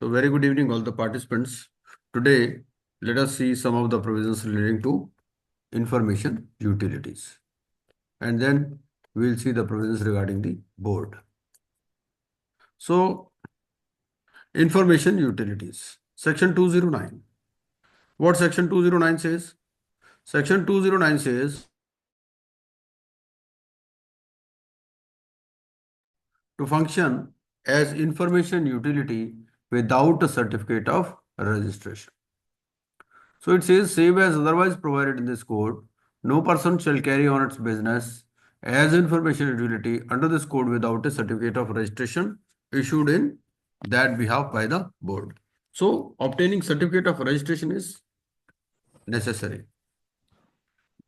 So very good evening, all the participants. Today, let us see some of the provisions relating to information utilities. And then we'll see the provisions regarding the board. So, information utilities. Section 209. What section 209 says? Section 209 says to function as information utility without a certificate of registration. So it says, save as otherwise provided in this code, no person shall carry on its business as information utility under this code without a certificate of registration issued in that behalf by the board. So obtaining certificate of registration is necessary.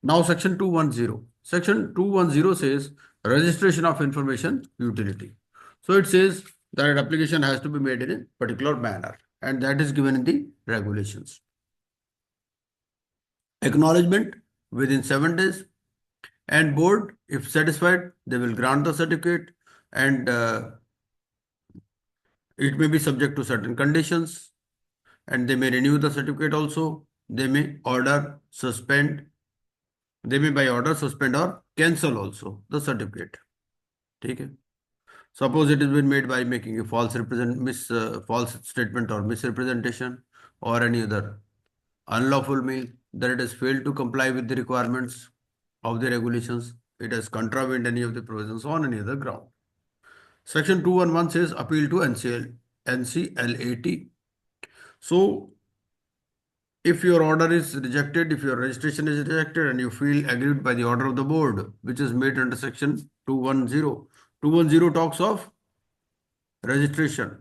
Now section 210. Section 210 says registration of information utility. So it says that an application has to be made in a particular manner, and that is given in the regulations. Acknowledgement within 7 days, and board, if satisfied, they will grant the certificate, and it may be subject to certain conditions, and they may renew the certificate also. They may order, suspend, they may by order suspend or cancel also the certificate. Okay. Suppose it has been made by making a false false statement or misrepresentation or any other unlawful means, that it has failed to comply with the requirements of the regulations, it has contravened any of the provisions on any other ground. Section 211 says appeal to NCLAT. So, if your order is rejected, if your registration is rejected and you feel aggrieved by the order of the board, which is made under section 210, 210 talks of registration.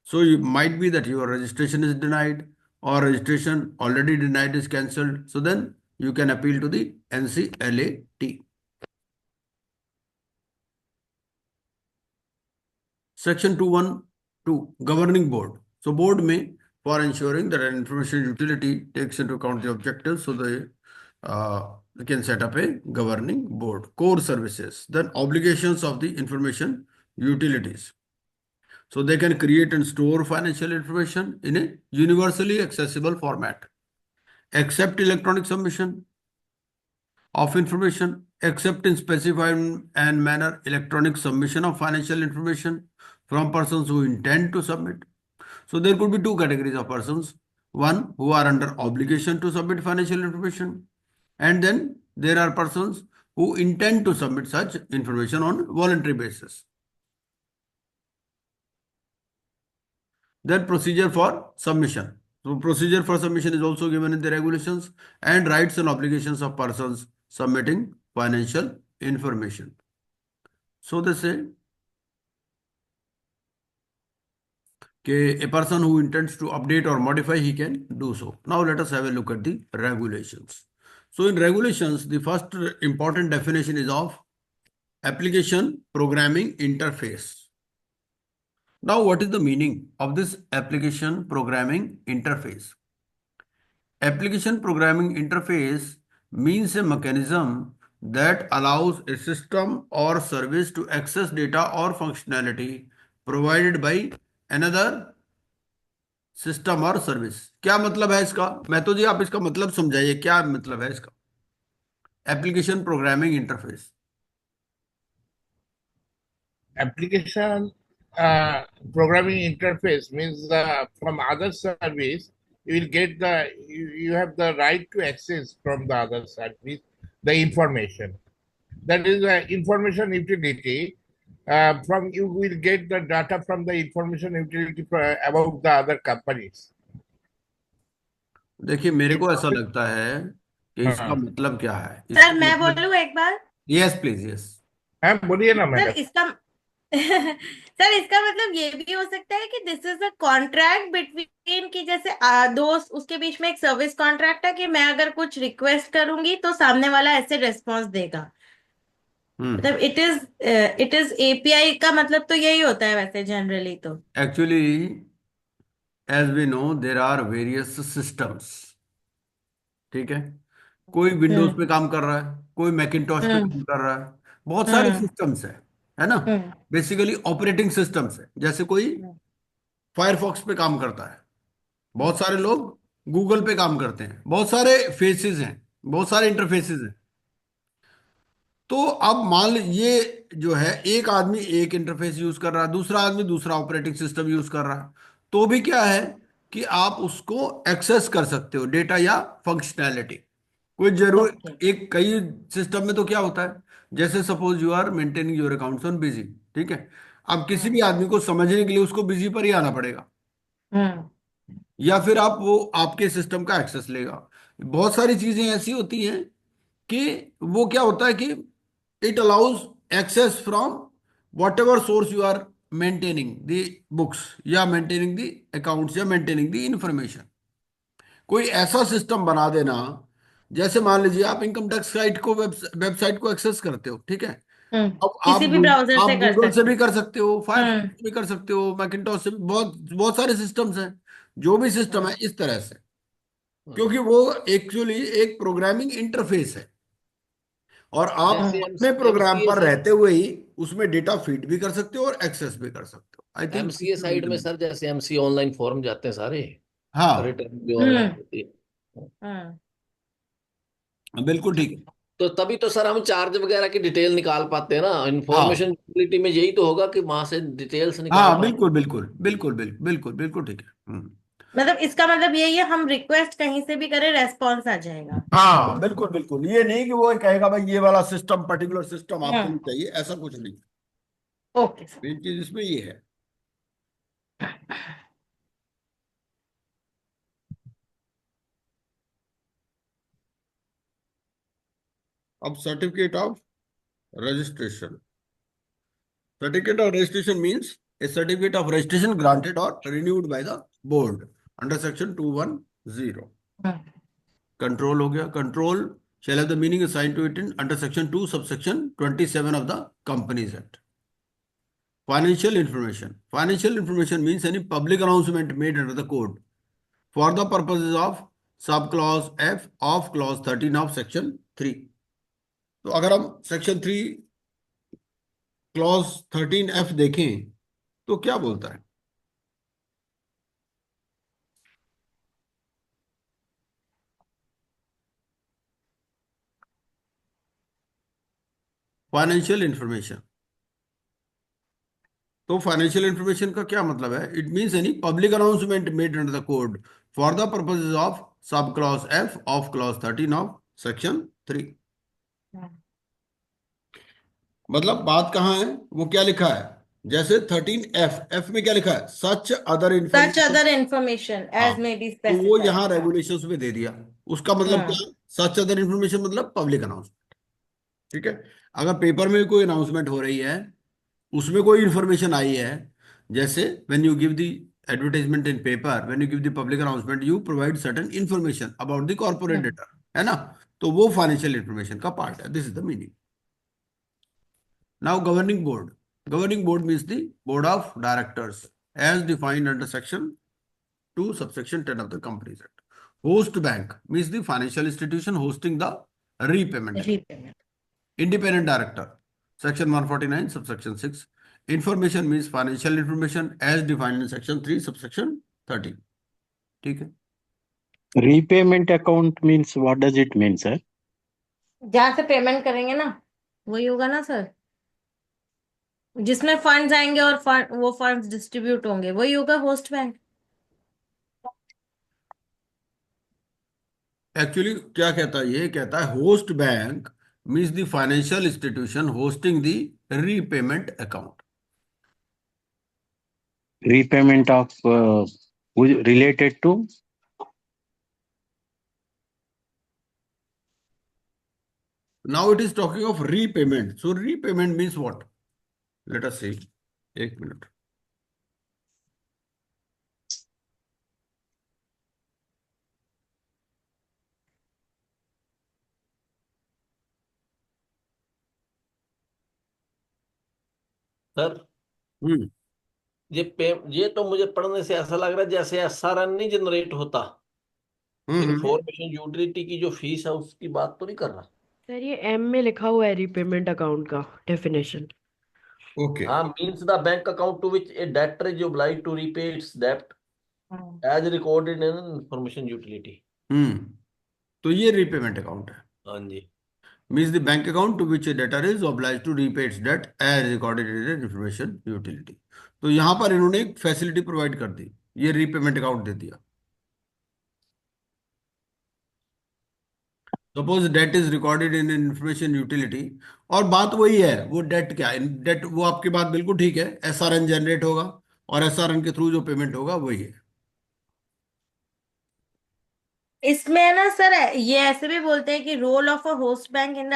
So, it might be that your registration is denied or registration already denied is cancelled. So, then you can appeal to the NCLAT. Section 212, governing board. So board may, for ensuring that an information utility takes into account the objectives, so they can set up a governing board. Core services, then obligations of the information utilities. So they can create and store financial information in a universally accessible format, accept electronic submission of information, except in specified and manner electronic submission of financial information from persons who intend to submit. So there could be two categories of persons. One, who are under obligation to submit financial information, and then there are persons who intend to submit such information on voluntary basis. Then procedure for submission. So procedure for submission is also given in the regulations, and rights and obligations of persons submitting financial information. So they say a person who intends to update or modify, he can do so. Now let us have a look at the regulations. So in regulations, the first important definition is of application programming interface. Now what is the meaning of this application programming interface? Application programming interface means a mechanism that allows a system or service to access data or functionality provided by another system और service. क्या मतलब है इसका? मैं तो जी, आप इसका मतलब समझाइए, क्या मतलब है इसका? Application programming interface. Application programming interface means from other service you will get you have the right to access from the other service the information. That is information utility. From you will get the data from the information utility about the other companies. देखिए, मेरे को ऐसा लगता है कि इसका हाँ मतलब क्या है. सर इसका मैं मतलब, बोलूं एक बार. Yes please, yes. हाँ बोलिए ना सर मैडम. इसका सर इसका मतलब ये भी हो सकता है कि this is a contract between की जैसे दोस्त उसके बीच में एक सर्विस कॉन्ट्रैक्ट है कि मैं अगर कुछ रिक्वेस्ट करूंगी तो सामने वाला ऐसे रिस्पॉन्स देगा. मतलब इट इज एपीआई का मतलब तो यही होता है वैसे जनरली तो. Actually, as we know, there are various systems. ठीक है. कोई विंडोज पे काम कर रहा है, कोई मैकिंटॉश पे हम्म. काम कर रहा है. बहुत सारे हम्म. सिस्टम्स है ना. हम्म. बेसिकली ऑपरेटिंग सिस्टम्स है. जैसे कोई फायरफॉक्स पे काम करता है, बहुत सारे लोग गूगल पे काम करते हैं, बहुत सारे फेसेस हैं, बहुत सारे इंटरफेसेस हैं। तो अब मान लीजिए ये जो है, एक आदमी एक इंटरफेस यूज कर रहा है, दूसरा आदमी दूसरा ऑपरेटिंग सिस्टम यूज कर रहा है, तो भी क्या है कि आप उसको एक्सेस कर सकते हो, डेटा या फंक्शनैलिटी। कोई जरूर, ओके। एक कई सिस्टम में तो क्या होता है, जैसे suppose you are maintaining your accounts on Busy, ठीक है, अब किसी भी हम्म। आदमी को समझने के लिए उसको बिजी पर ही आना पड़ेगा, हम्म। या फिर आप वो आपके सिस्टम का एक्सेस लेगा। बहुत सारी चीजें ऐसी होती हैं कि वो क्या होता है कि it allows access from whatever source you are maintaining the books, या मेंटेनिंग द अकाउंट्स, या मेंटेनिंग द इंफॉर्मेशन। कोई ऐसा सिस्टम बना देना, जैसे मान लीजिए आप इनकम टैक्स साइट को, वेबसाइट को एक्सेस करते हो, ठीक है, अब किसी भी ब्राउजर से आप कर गूगल से सकते भी हैं। कर सकते हो, फायरफॉक्स हम्म। से भी कर सकते हो, मैकिंटॉश से भी, बहुत बहुत सारे सिस्टम्स हैं। जो भी सिस्टम हम्म। है इस तरह से, हम्म। क्योंकि वो एक्चुअली एक प्रोग्रामिंग इंटरफेस है, और आप हाँ। जैसे अपने प्रोग्राम एमसीए पर साइड, रहते हुए ही उसमें डेटा फीड भी कर सकते हो और एक्सेस भी कर सकते हो। आई थिंक एमसीए साइड में सर, जैसे एमसीए ऑनलाइन फॉर्म जाते हैं सारे, हाँ, रिटर्न भी ऑनलाइन हम्म। होती है। हम्म। बिल्कुल ठीक है। तो तभी तो सर हम चार्ज वगैरह की डिटेल निकाल पाते हैं ना, हाँ इंफॉर्मेशन यूटिलिटी में यही तो होगा कि वहां से डिटेल्स निकाल हाँ, पाए। बिल्कुल बिल्कुल बिल्कुल बिल्कुल बिल्कुल बिल्कुल ठीक है। मतलब इसका मतलब यही है, हम रिक्वेस्ट कहीं से भी करें रेस्पॉन्स आ जाएगा। हाँ बिल्कुल बिल्कुल, ये नहीं कि वो कहेगा भाई ये वाला सिस्टम, पर्टिकुलर सिस्टम आपको हम्म। नहीं चाहिए, ऐसा कुछ नहीं। Okay sir. मेन चीज इसमें ये है। अब certificate of registration, certificate of registration means a certificate of registration granted or renewed by the board under section 210. Hmm. Control हो गया, control shall have the meaning assigned to it in under section 2 subsection 27 of the Companies Act. Financial information means any public announcement made under the code for the purposes of sub clause F of clause 13 of section 3. तो अगर हम section 3 clause 13F देखें तो क्या बोलता है? Financial information. तो financial information का क्या मतलब है? It means any public announcement made under the code for the purposes of sub clause F of clause 13 of section 3। मतलब बात कहाँ है, वो क्या लिखा है? जैसे 13F, एफ में क्या लिखा है? Such other such information. Other information हाँ, एज मे बी तो वो स्पेसिफाइड। यहाँ हाँ। रेगुलेशंस में दे दिया। उसका मतलब क्या हाँ। है? सच अदर इंफॉर्मेशन मतलब पब्लिक अनाउंसमेंट, ठीक है। अगर पेपर में कोई अनाउंसमेंट हो रही है, उसमें कोई इंफॉर्मेशन आई है, जैसे when you give the advertisement in paper, when you give the public announcement, you provide certain information about the corporate hmm. Data, है ना, तो वो फाइनेंशियल इंफॉर्मेशन का पार्ट है। This is the meaning. Now governing board means the board of directors as defined under section 2 subsection 10 of the Companies Act. Host bank means the financial institution hosting the repayment. Repayment. Independent director, section 149 subsection 6. Information means financial information as defined in section 3 subsection 13. ठीक है। Repayment account means what does it mean, sir? जहां से payment करेंगे ना, वही होगा ना sir, जिसमें फंड्स आएंगे और वो फंड्स डिस्ट्रीब्यूट होंगे, वही होगा होस्ट बैंक। एक्चुअली क्या कहता है, ये कहता है host bank means the financial institution hosting the repayment account. Repayment of related to Now it is talking of repayment. So repayment means what? Let us see. एक मिनट। सर हम्म ये तो मुझे पढ़ने से ऐसा लग रहा है जैसे एसआरएन नहीं जनरेट होता, हम्म। इंफॉर्मेशन यूटिलिटी की जो फीस है उसकी बात तो नहीं कर रहा। सर ये एम में लिखा हुआ है रीपेमेंट अकाउंट का definition. Okay. Means the bank account to which a debtor is obliged to repay its debt as recorded in information utility. तो ये रीपेमेंट अकाउंट है. हाँ जी. Means the bank account to which a debtor is obliged to repay its debt as recorded in an information utility. तो यहां पर इन्होंने एक facility provide कर दी, ये रीपेमेंट अकाउंट दे दिया. Suppose debt is recorded in information utility, और बात वही है, वो डेट क्या है, डेट, वो आपकी बात बिल्कुल ठीक है, एसआरएन जनरेट होगा और एसआरएन के थ्रू जो पेमेंट होगा वही है. इसमें है ना सर, ये ऐसे भी बोलते हैं कि role of a host bank in the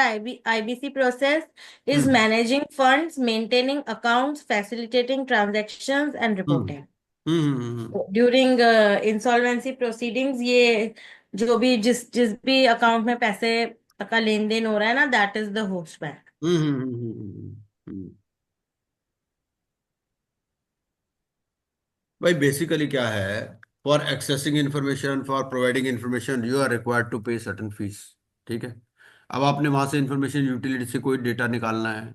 IBC process is hmm managing funds, maintaining accounts, facilitating transactions and hmm reporting hmm during insolvency proceedings. ये जो भी जिस जिस भी अकाउंट में पैसे का लेन देन हो रहा है ना, that is the host bank. Hmm hmm hmm hmm, hmm, hmm. भाई बेसिकली क्या है, for accessing information, for providing information you are required to pay certain fees. ठीक है. अब आपने वहां से इंफॉर्मेशन यूटिलिटी से कोई डेटा निकालना है,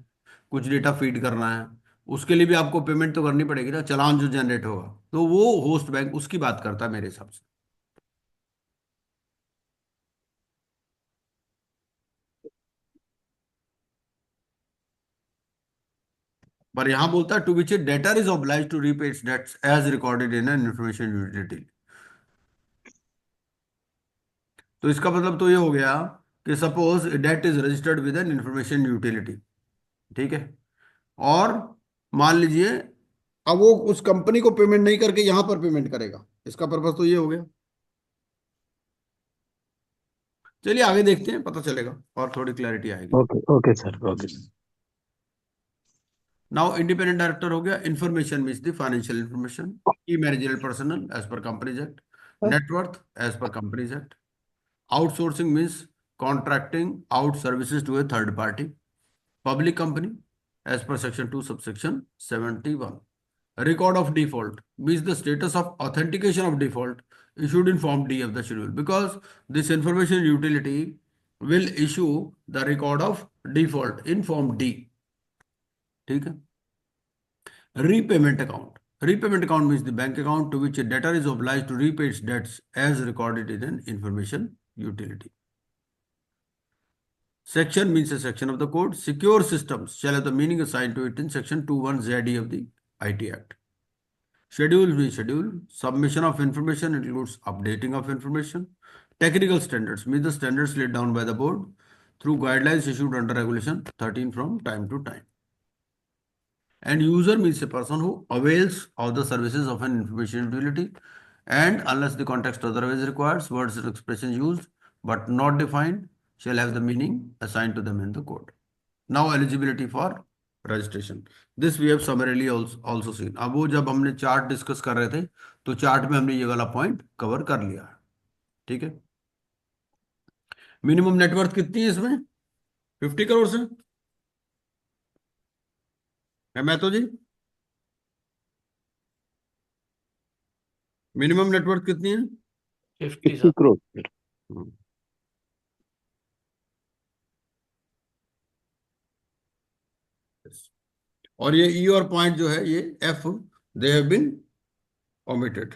कुछ डेटा फीड करना है, उसके लिए भी आपको पेमेंट तो करनी पड़ेगी ना, चालान जो जनरेट होगा, तो वो होस्ट बैंक उसकी बात करता है मेरे हिसाब से. पर यहां बोलता है to which debtor is oblige to repay its debts as recorded in an information utility. तो इसका मतलब तो ये हो गया कि suppose debt is registered with an information utility. ठीक है. और मान लीजिए अब वो उस कंपनी को पेमेंट नहीं करके यहां पर पेमेंट करेगा, इसका पर्पस तो ये हो गया. चलिए आगे देखते हैं, पता चलेगा और थोड़ी क्लैरिटी आएगी. Okay, okay, sir. Okay. Now independent director हो गया. Information means the financial information, की managerial personal as per Companies Act, net worth as per Companies Act. Outsourcing means contracting out services to a third party. Public company as per section 2 subsection 71. Record of default means the status of authentication of default issued in Form D of the schedule, because this information utility will issue the record of default in Form D. ठीक है. Repayment account. Repayment account means the bank account to which a debtor is obliged to repay its debts as recorded in an information utility. Section means a section of the code. Secure systems shall have the meaning assigned to it in section 21 ZD of the IT Act. Schedule means schedule. Submission of information includes updating of information. Technical standards means the standards laid down by the board through guidelines issued under regulation 13 from time to time. And user means a person who avails of the services of an information utility, and unless the context otherwise requires, words and expressions used but not defined shall have the meaning assigned to them in the code. Now eligibility for registration. This we have summarily also seen. अब वो जब हमने chart discuss कर रहे थे तो chart में हमने ये वाला पॉइंट कवर कर लिया है. ठीक है. मिनिमम नेटवर्थ कितनी है इसमें? 50 करोड़ से है महतो जी? मिनिमम नेटवर्थ कितनी है? 50 50 crore, sir. हम्म. और ये ई और पॉइंट जो है ये F, they have been omitted.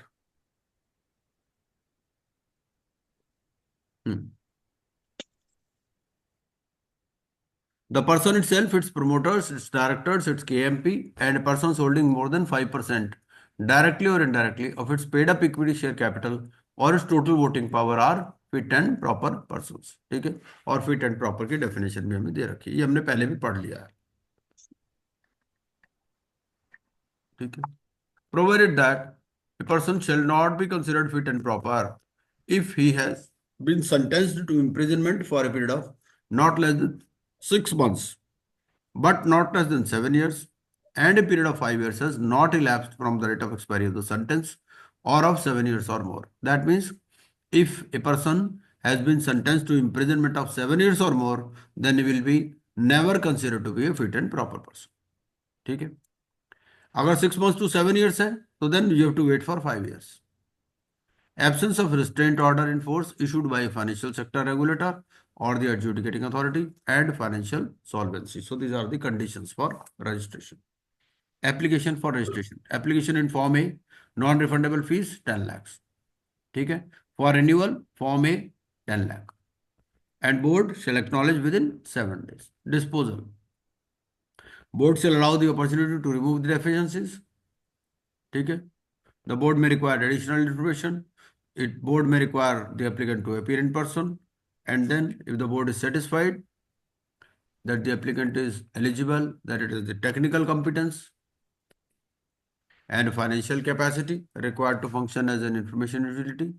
The person itself, its promoters, its directors, its KMP, and persons holding more than 5% directly or indirectly of its paid up equity share capital और its total voting power are fit and proper persons. ठीक है. और fit and proper की definition भी हमें दे रखी है, ये हमने पहले भी पढ़ लिया है. ठीक है. Provided that a person shall not be considered fit and proper if he has been sentenced to imprisonment for a period of not less than 6 months but not less than 7 years, and a period of 5 years has not elapsed from the date of expiry of the sentence or of 7 years or more. That means if a person has been sentenced to imprisonment of 7 years or more, then he will be never considered to be a fit and proper person. ठीक है. अगर 6 months to 7 years है तो then you have to wait for 5 years. Absence of restraint order in force issued by a financial sector regulator or the adjudicating authority and financial solvency. So these are the conditions for registration. Application for registration, application in form A, non refundable fees 10 lakhs, ठीक है. For renewal form A 10 lakh, and board shall acknowledge within 7 days. Disposal, board shall allow the opportunity to remove the deficiencies, ठीक है. The board may require additional information. Board may require the applicant to appear in person, and then if the board is satisfied that the applicant is eligible, that it is the technical competence and financial capacity required to function as an information utility,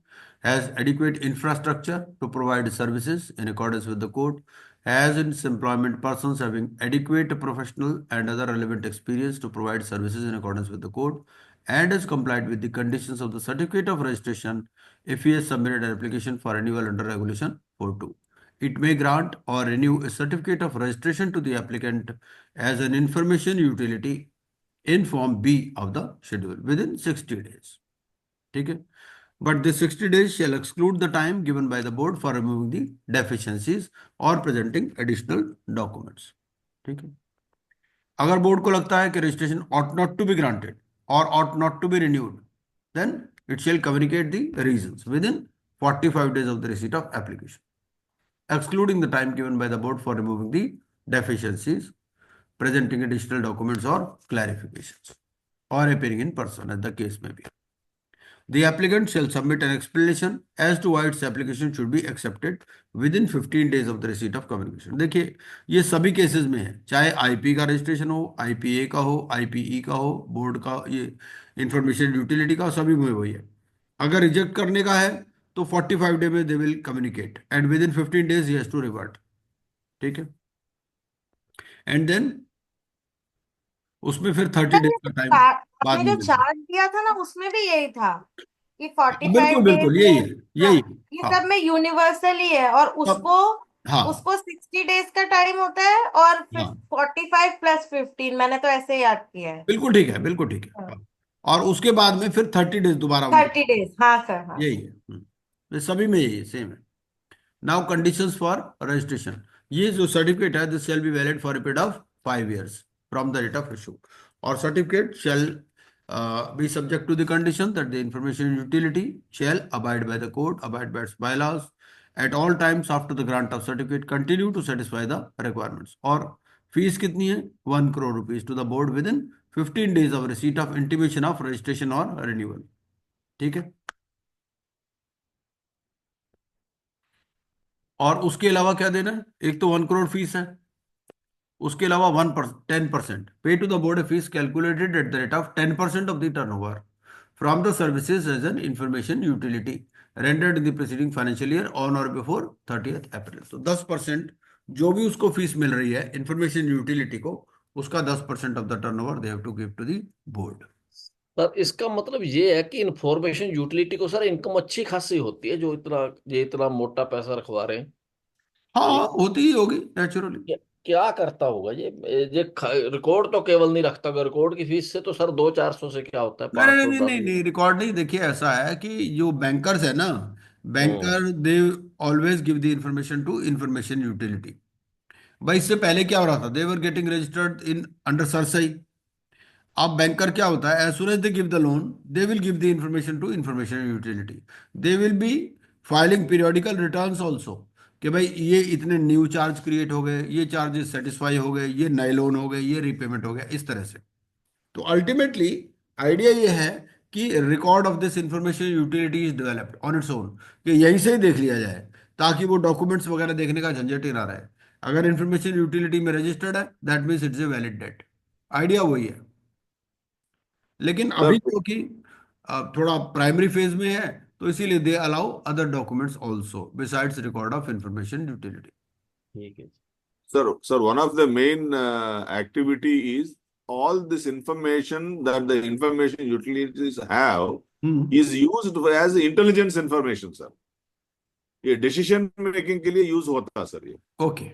has adequate infrastructure to provide services in accordance with the code, has its employment persons having adequate professional and other relevant experience to provide services in accordance with the code, and has complied with the conditions of the certificate of registration if he has submitted an application for renewal under regulation 42. It may grant or renew a certificate of registration to the applicant as an information utility in form B of the schedule within 60 days. ठीक है. But this 60 days shall exclude the time given by the board for removing the deficiencies or presenting additional documents. ठीक है. अगर board को लगता है कि registration ought not to be granted or ought not to be renewed, then it shall communicate the reasons within 45 days of the receipt of application, excluding the time given by the board for removing the deficiencies, presenting additional documents or clarifications, or appearing in person as the case may be. The applicant shall submit an explanation as to why its application should be accepted within 15 days of the receipt of communication. देखिए ये सभी cases में है, चाहे IP का registration हो, IPA का हो, आईपीई का हो, बोर्ड का, ये इंफॉर्मेशन यूटिलिटी का, सभी में वही है. अगर रिजेक्ट करने का है तो 45 डे में they will communicate and within 15 days he has to revert. ठीक है. एंड देन उसमें फिर 30 डेज का टाइम बाद आपने में जो मिलता है. चार्ट दिया था ना उसमें भी यही था कि 45 बिल्कुल बिल्कुल यही है, यही है. ये हाँ सब में यूनिवर्सल ही है और उसको हाँ उसको 60 डेज का टाइम होता है और फिर हाँ 45 + 15 मैंने तो ऐसे याद किया है. बिल्कुल ठीक है, बिल्कुल ठीक है. हाँ. और उसके बाद में फिर 30 डेज दोबारा 30 डेज. हाँ सर. हाँ यही है. ये सभी में यही है, सेम है. Now conditions for registration. ये जो सर्टिफिकेट है this shall be valid for a period of 5 years from the date of issue, or certificate shall be subject to the condition that the information utility shall abide by the code, abide by its bylaws at all times after the grant of certificate, continue to satisfy the requirements. और fees कितनी है? 1 crore rupees to the board within 15 days of receipt of intimation of registration or renewal. ठीक है. और उसके अलावा क्या देना है? एक तो 1 crore फीस है, उसके अलावा 10% pay to the board fees calculated at the rate of 10% of the turnover from the services as an information utility rendered in the preceding financial year on और बिफोर 30th अप्रैल. तो 10% जो भी उसको fees मिल रही है information utility को, उसका 10% of the turnover they have to give to the board. Sir इसका मतलब ये है कि इंफॉर्मेशन यूटिलिटी को सर इनकम अच्छी खासी होती है जो इतना मोटा पैसा रखवा रहे हैं. हाँ होती ही होगी नेचुरली. क्या करता होगा ये रिकॉर्ड तो केवल नहीं रखता. अगर रिकॉर्ड की फीस से तो सर 200-400 से क्या होता है, नहीं 500 नहीं नहीं नहीं रिकॉर्ड नहीं. देखिए ऐसा है कि जो बैंकर्स है ना, banker they always give the information to information utility. भाई इससे पहले क्या हो रहा था? They were getting registered in under CERSAI. अब बैंकर क्या होता है? As soon as they give the loan they will give the information to information utility. They will be filing periodical returns also कि भाई ये इतने न्यू चार्ज क्रिएट हो गए, ये चार्जेस सेटिस्फाई हो गए, ये नए लोन हो गए, ये रीपेमेंट हो गया, इस तरह से. तो अल्टीमेटली आइडिया ये है कि record of this information utility is developed on its own, कि यहीं से ही देख लिया जाए ताकि वो डॉक्यूमेंट्स वगैरह देखने का झंझट ही ना रहे. अगर इंफॉर्मेशन यूटिलिटी में रजिस्टर्ड है that means it's a valid debt. Idea वही है. लेकिन अभी क्योंकि थोड़ा प्राइमरी फेज में है तो इसीलिए they allow other documents also besides record of information utility. ठीक है Sir, one of the main activity is all this information that the information utilities have is used as intelligence information, sir. ये decision making के लिए use होता है sir ये. Okay.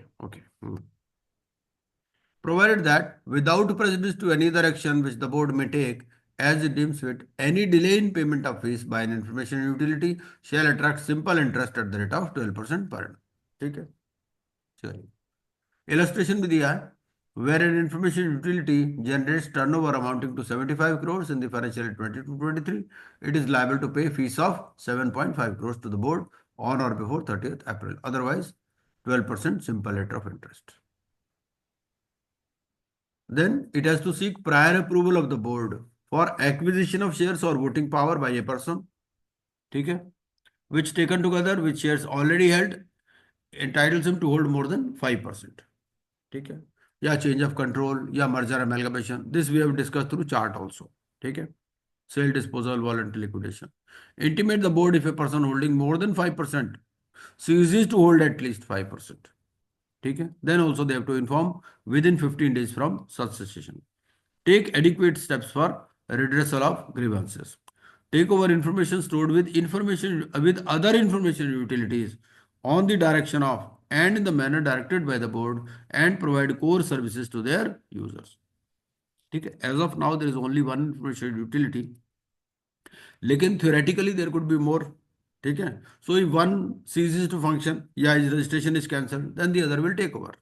Provided that without prejudice to any other action which the board may take as it deems fit, any delay in payment of fees by an information utility shall attract simple interest at the rate of 12% per annum. ठीक है. चलिए illustration भी दिया है. where an information utility generates turnover amounting to 75 crores in the financial year 22-23, it is liable to pay fees of 7.5 crores to the board on or before 30th April. Otherwise, 12% simple letter of interest. Then it has to seek prior approval of the board for acquisition of shares or voting power by a person, ठीक है, which taken together with shares already held entitles him to hold more than 5%, ठीक है, या change of control या merger amalgamation. This we have discussed through chart also, ठीक है. Sale, disposal, voluntary liquidation. Intimate the board if a person holding more than 5% ceases to hold at least 5%. ठीक है. Then also they have to inform within 15 days from such cessation. Take adequate steps for redressal of grievances. Take over information stored with other information utilities on the direction of and in the manner directed by the board and provide core services to their users. ठीक है. As of now, there is only one information utility. लेकिन theoretically there could be more. ठीक है. So if one ceases to function, या his registration is cancelled, then the other will take over.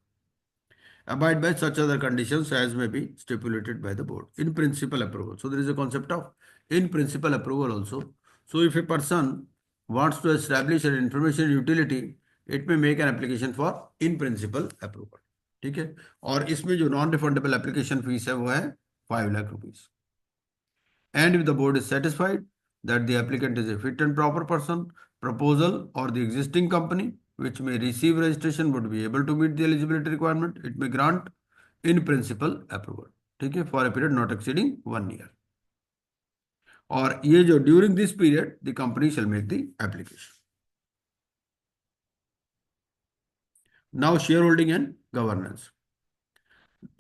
Abide by such other conditions as may be stipulated by the board. In principle approval. So there is a concept of in principle approval also. So if a person wants to establish an information utility, it may make an application for in principle approval. ठीक है. और इसमें जो non refundable application fees है वो है 5 lakh rupees. And if the board is satisfied that the applicant is a fit and proper person, proposal or the existing company which may receive registration would be able to meet the eligibility requirement, it may grant in principle approval. ठीक है, for a period not exceeding 1 year. और ये जो during this period the company shall make the application. Now shareholding and governance.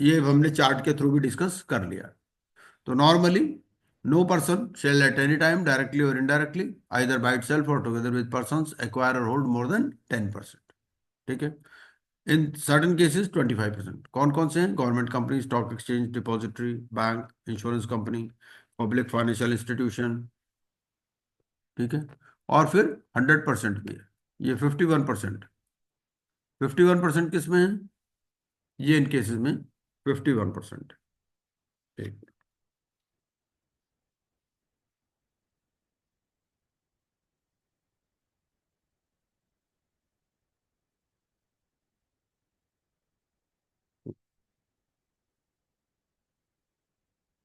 ये हमने chart के through भी discuss कर लिया. तो normally no person shall at any time directly or indirectly either by itself or together with persons acquire or hold more than 10%. ठीक है. In certain cases 25%. कौन कौन से हैं? Government company, stock exchange, depository, bank, insurance company, public financial institution. ठीक है. और फिर 100% भी है. ये 51%. 51% किस में है? ये इन केसेस में 51%. ठीक.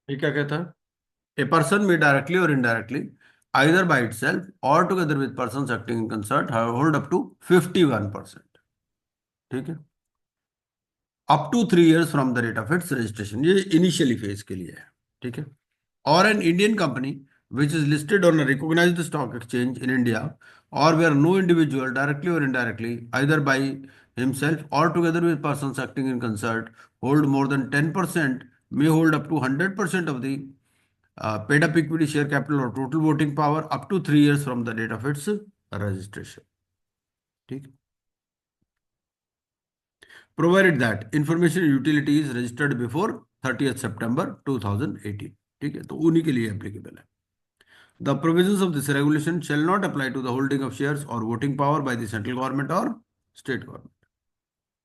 ये क्या कहता है? A person may directly or indirectly, either by itself or together with persons acting in concert, hold up to 51%. ठीक है. Up to 3 years from the date of its registration. ये initially phase के लिए है. ठीक है. Or an Indian company which is listed on a recognized stock exchange in India, or where no individual directly or indirectly, either by himself or together with persons acting in concert, hold more than 10%, may hold up to 100% of the paid up equity share capital or total voting power up to 3 years from the date of its registration. ठीक. Provided that information utility is registered before 30th September 2018. ठीक है. तो उन्हीं के लिए applicable है. The provisions of this regulation shall not apply to the holding of shares or voting power by the central government or state government.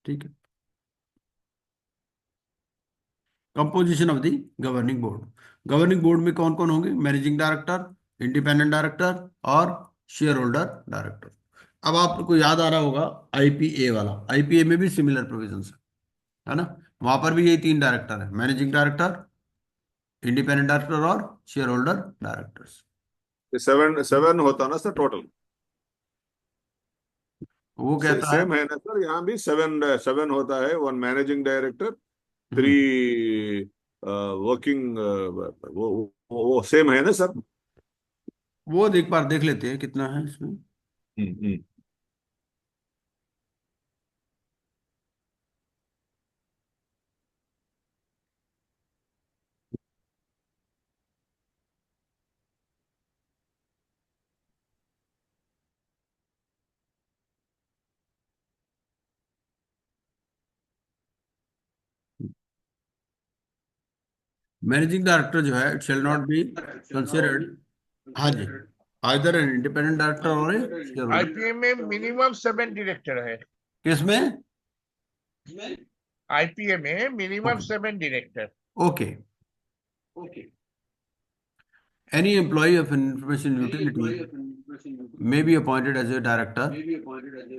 ठीक है. Composition of the governing board. Governing board में कौन कौन होंगे? Managing director, independent director और share holder director. अब आपको याद आ रहा होगा आईपीए वाला. आईपीए में भी सिमिलर प्रोविजंस है ना. वहां पर भी यही 3 डायरेक्टर है, मैनेजिंग डायरेक्टर, इंडिपेंडेंट डायरेक्टर और शेयर होल्डर डायरेक्टर्स. 7 होता ना सर टोटल. वो कहता है सेम है ना सर. यहाँ भी 7 होता है. 1 मैनेजिंग डायरेक्टर, 3 वर्किंग. वो सेम है ना सर. वो एक बार देख लेते हैं कितना है इसमें. मैनेजिंग डायरेक्टर जो है it shall not be considered. हाँ जी. आइदर एन इंडिपेंडेंट डायरेक्टर और शेयर होल्डर. आईपीएम में मिनिमम 7 डायरेक्टर है. किसमें? IPMA, minimum Okay. 7 director. Okay. Any employee of an information utility may be appointed as a director.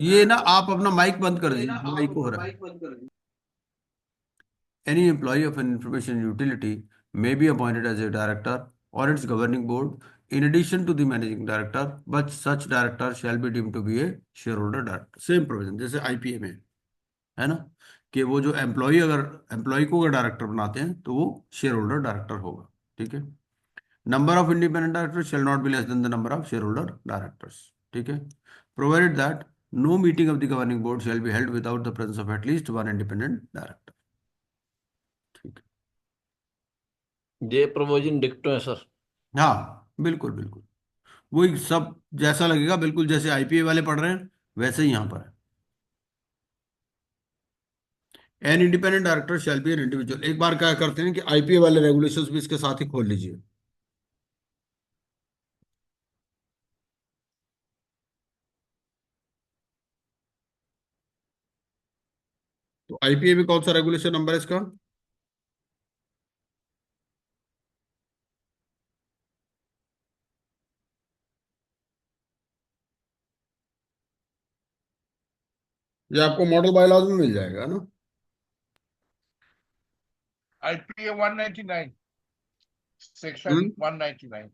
ये ना आप अपना mic बंद कर दीजिए, माइक हो रहा है. Any employee of an information utility may be appointed as a director or its governing board in addition to the managing director, but such director shall be deemed to be a shareholder director. Same provision जैसे IPA में है ना, कि वो जो employ को अगर director बनाते हैं तो वो शेयर होल्डर डायरेक्टर होगा. ठीक है. Number of independent director shall not be less than the number of share holder directors. ठीक है. Provided that no meeting of the governing board shall be held without the presence of at least one independent director. ठीक है. ये provision डिक्टो है sir. हाँ बिल्कुल बिल्कुल वही सब जैसा लगेगा, बिल्कुल जैसे IPA वाले पढ़ रहे हैं वैसे ही यहाँ पर है. N independent director shall be an individual. एक बार क्या करते हैं कि IPA वाले रेगुलेशंस भी इसके साथ ही खोल लीजिए. तो IPA में कौन सा रेगुलेशन नंबर है इसका? ये आपको मॉडल बायलॉज में मिल जाएगा ना. IPA 199, section 199.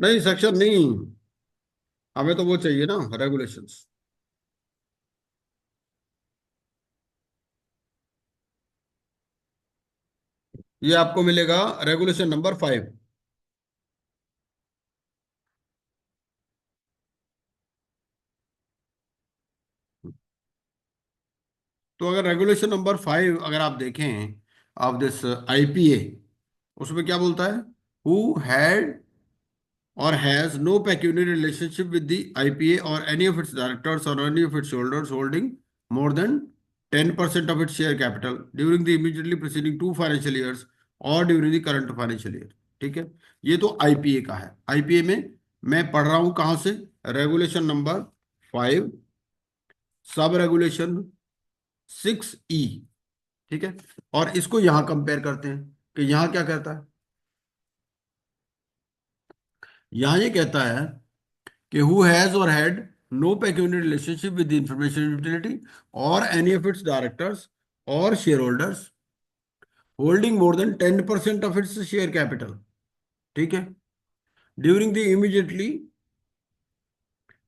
नहीं सेक्शन नहीं, हमें तो वो चाहिए ना रेगुलेशंस. ये आपको मिलेगा रेगुलेशन नंबर 5. तो अगर रेगुलेशन नंबर 5 अगर आप देखें ऑफ दिस IPA, उसमें क्या बोलता है? Who had or has no pecuniary relationship with the IPA or any of its directors or any of its holders holding more than 10% of its share capital during the immediately preceding 2 financial years or during the current financial year. ठीक है. ये तो IPA का है. IPA में मैं पढ़ रहा हूं कहां से? Regulation number 5 sub regulation 6E. ठीक है. और इसको यहां कंपेयर करते हैं कि यहां क्या कहता है. यहां ये कहता है कि who has or had no pecuniary relationship with the information utility or any of its directors or shareholders holding more than 10% of its share capital. ठीक है. During the immediately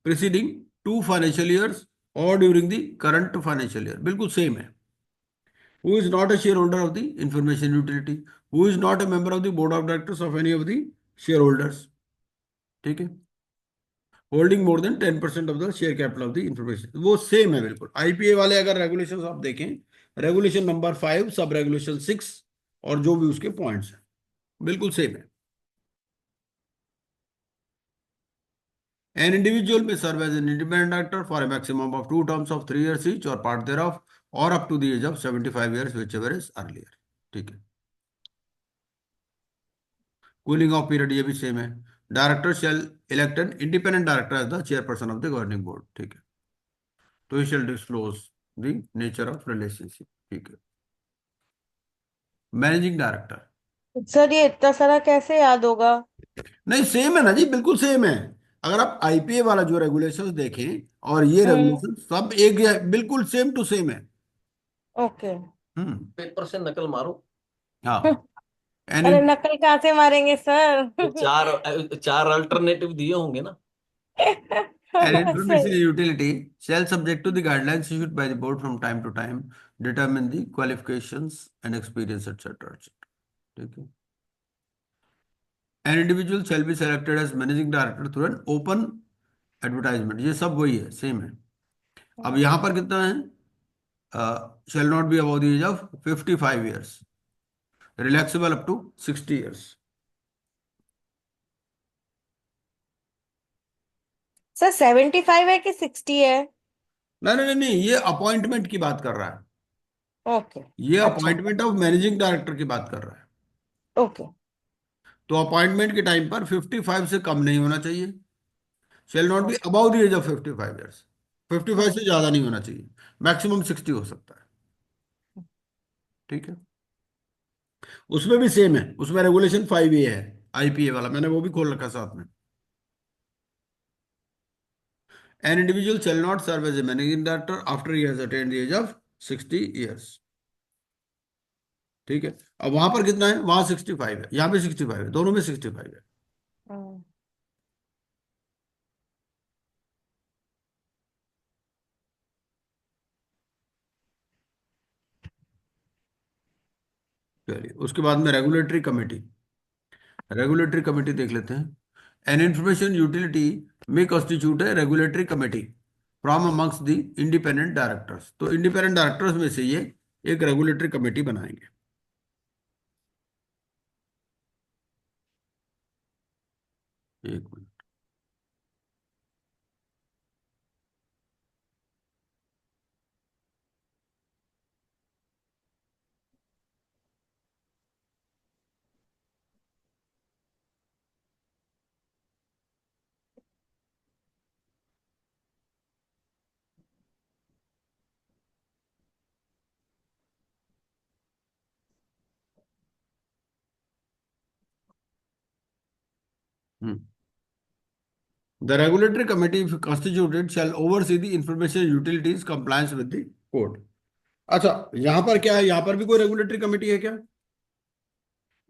preceding 2 financial years or during the current financial year. बिल्कुल same है. Who is not a shareholder of the information utility, who is not a member of the board of directors of any of the shareholders. ठीक है. Holding more than 10% of the share capital of the information. वो same है बिल्कुल. IPA वाले अगर regulation आप देखें, regulation number 5 sub regulation 6 और जो भी उसके पॉइंट्स हैं बिल्कुल सेम है. An individual may serve as an independent director for a maximum of 2 terms of 3 years each or part thereof or up to the age of 75 years whichever is earlier. ठीक है. Cooling of period ये भी same है. Director shall elect an independent director as the chairperson of the governing board. ठीक है. तो he shall disclose the nature of relationship. ठीक है. Managing director. सर ये इतना सारा कैसे याद होगा? नहीं सेम है ना जी, बिल्कुल सेम है. अगर आप IPA वाला जो रेगुलेशंस देखें और ये रेगुलेशन सब एक है, बिल्कुल सेम टू सेम है. ओके. पेपर से नकल मारो. हाँ. अरे नकल कहाँ से मारेंगे सर? तो चार अल्टरनेटिव दिए होंगे ना. An information utility shall subject to the guidelines issued by the board from time to time determine the qualifications and experience etc. ठीक है. An individual shall be selected as managing director through an open advertisement. ये सब वही है, same है. अब यहां पर कितना है? Shall not be above the age of 55 years, relaxable up to 60 years. Sir 75 है कि 60 है? नहीं नहीं नहीं, ये अपॉइंटमेंट की बात कर रहा है. ओके. ये अच्छा. अपॉइंटमेंट ऑफ मैनेजिंग डायरेक्टर की बात कर रहा है. ओके. तो अपॉइंटमेंट के टाइम पर 55 से कम नहीं होना चाहिए. Shall not be above the age of 55 years. 55 से ज्यादा नहीं होना चाहिए. मैक्सिमम 60 हो सकता है. ठीक है, उसमें भी सेम है, उसमें रेगुलेशन 5A है, आईपीए वाला, मैंने वो भी खोल रखा साथ में। An individual shall not serve as a managing director after he has attained the age of 60 years. ठीक है, अब वहां पर कितना है, वहां 65 है, यहाँ पे 65 है, दोनों में 65 है। चलिए, उसके बाद में रेगुलेटरी कमेटी देख लेते हैं। एन इंफॉर्मेशन यूटिलिटी में कॉन्स्टिट्यूट है regulatory committee from amongst the independent directors, तो इंडिपेंडेंट डायरेक्टर्स में से ये एक रेगुलेटरी कमेटी बनाएंगे। एक minute, the regulatory committee, if constituted, shall oversee the information utilities compliance with the code. अच्छा, यहां पर क्या है, यहां पर भी कोई रेगुलेटरी कमेटी है क्या?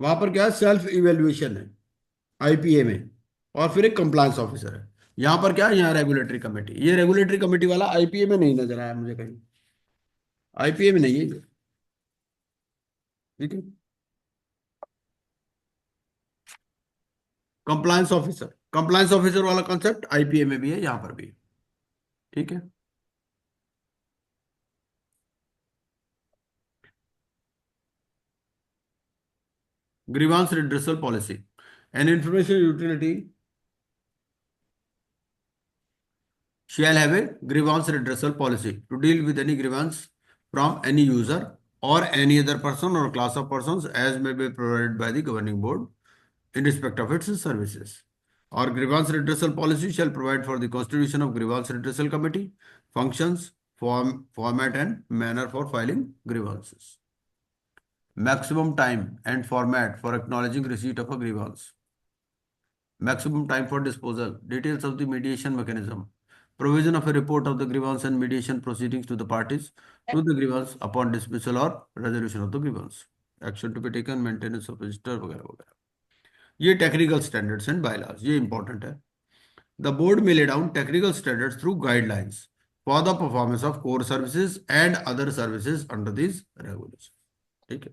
वहां पर क्या है, सेल्फ इवेल्युएशन है आईपीए में, और फिर एक कंप्लायंस ऑफिसर है। यहां पर क्या है, यहाँ रेगुलेटरी कमेटी, ये रेगुलेटरी कमेटी वाला आईपीए में नहीं नजर आया मुझे कहीं, आईपीए में नहीं है ये। ठीक है, कंप्लायंस ऑफिसर वाला कॉन्सेप्ट आईपीए में भी है, यहां पर भी है। ठीक है, grievance redressal policy, an information utility shall have a grievance redressal policy to deal with any grievance from any user or any other person or class of persons as may be provided by the governing board in respect of its services. Or grievance redressal policy shall provide for the constitution of grievance redressal committee, functions, format and manner for filing grievances. Maximum time and format for acknowledging receipt of a grievance. Maximum time for disposal, details of the mediation mechanism, provision of a report of the grievance and mediation proceedings to the parties to the grievance upon dismissal or resolution of the grievance, action to be taken, maintenance of register वगैरह वगैरह। ये technical standards and bylaws, ये important है। The board may lay down technical standards through guidelines for the performance of core services and other services under these regulations। ठीक है,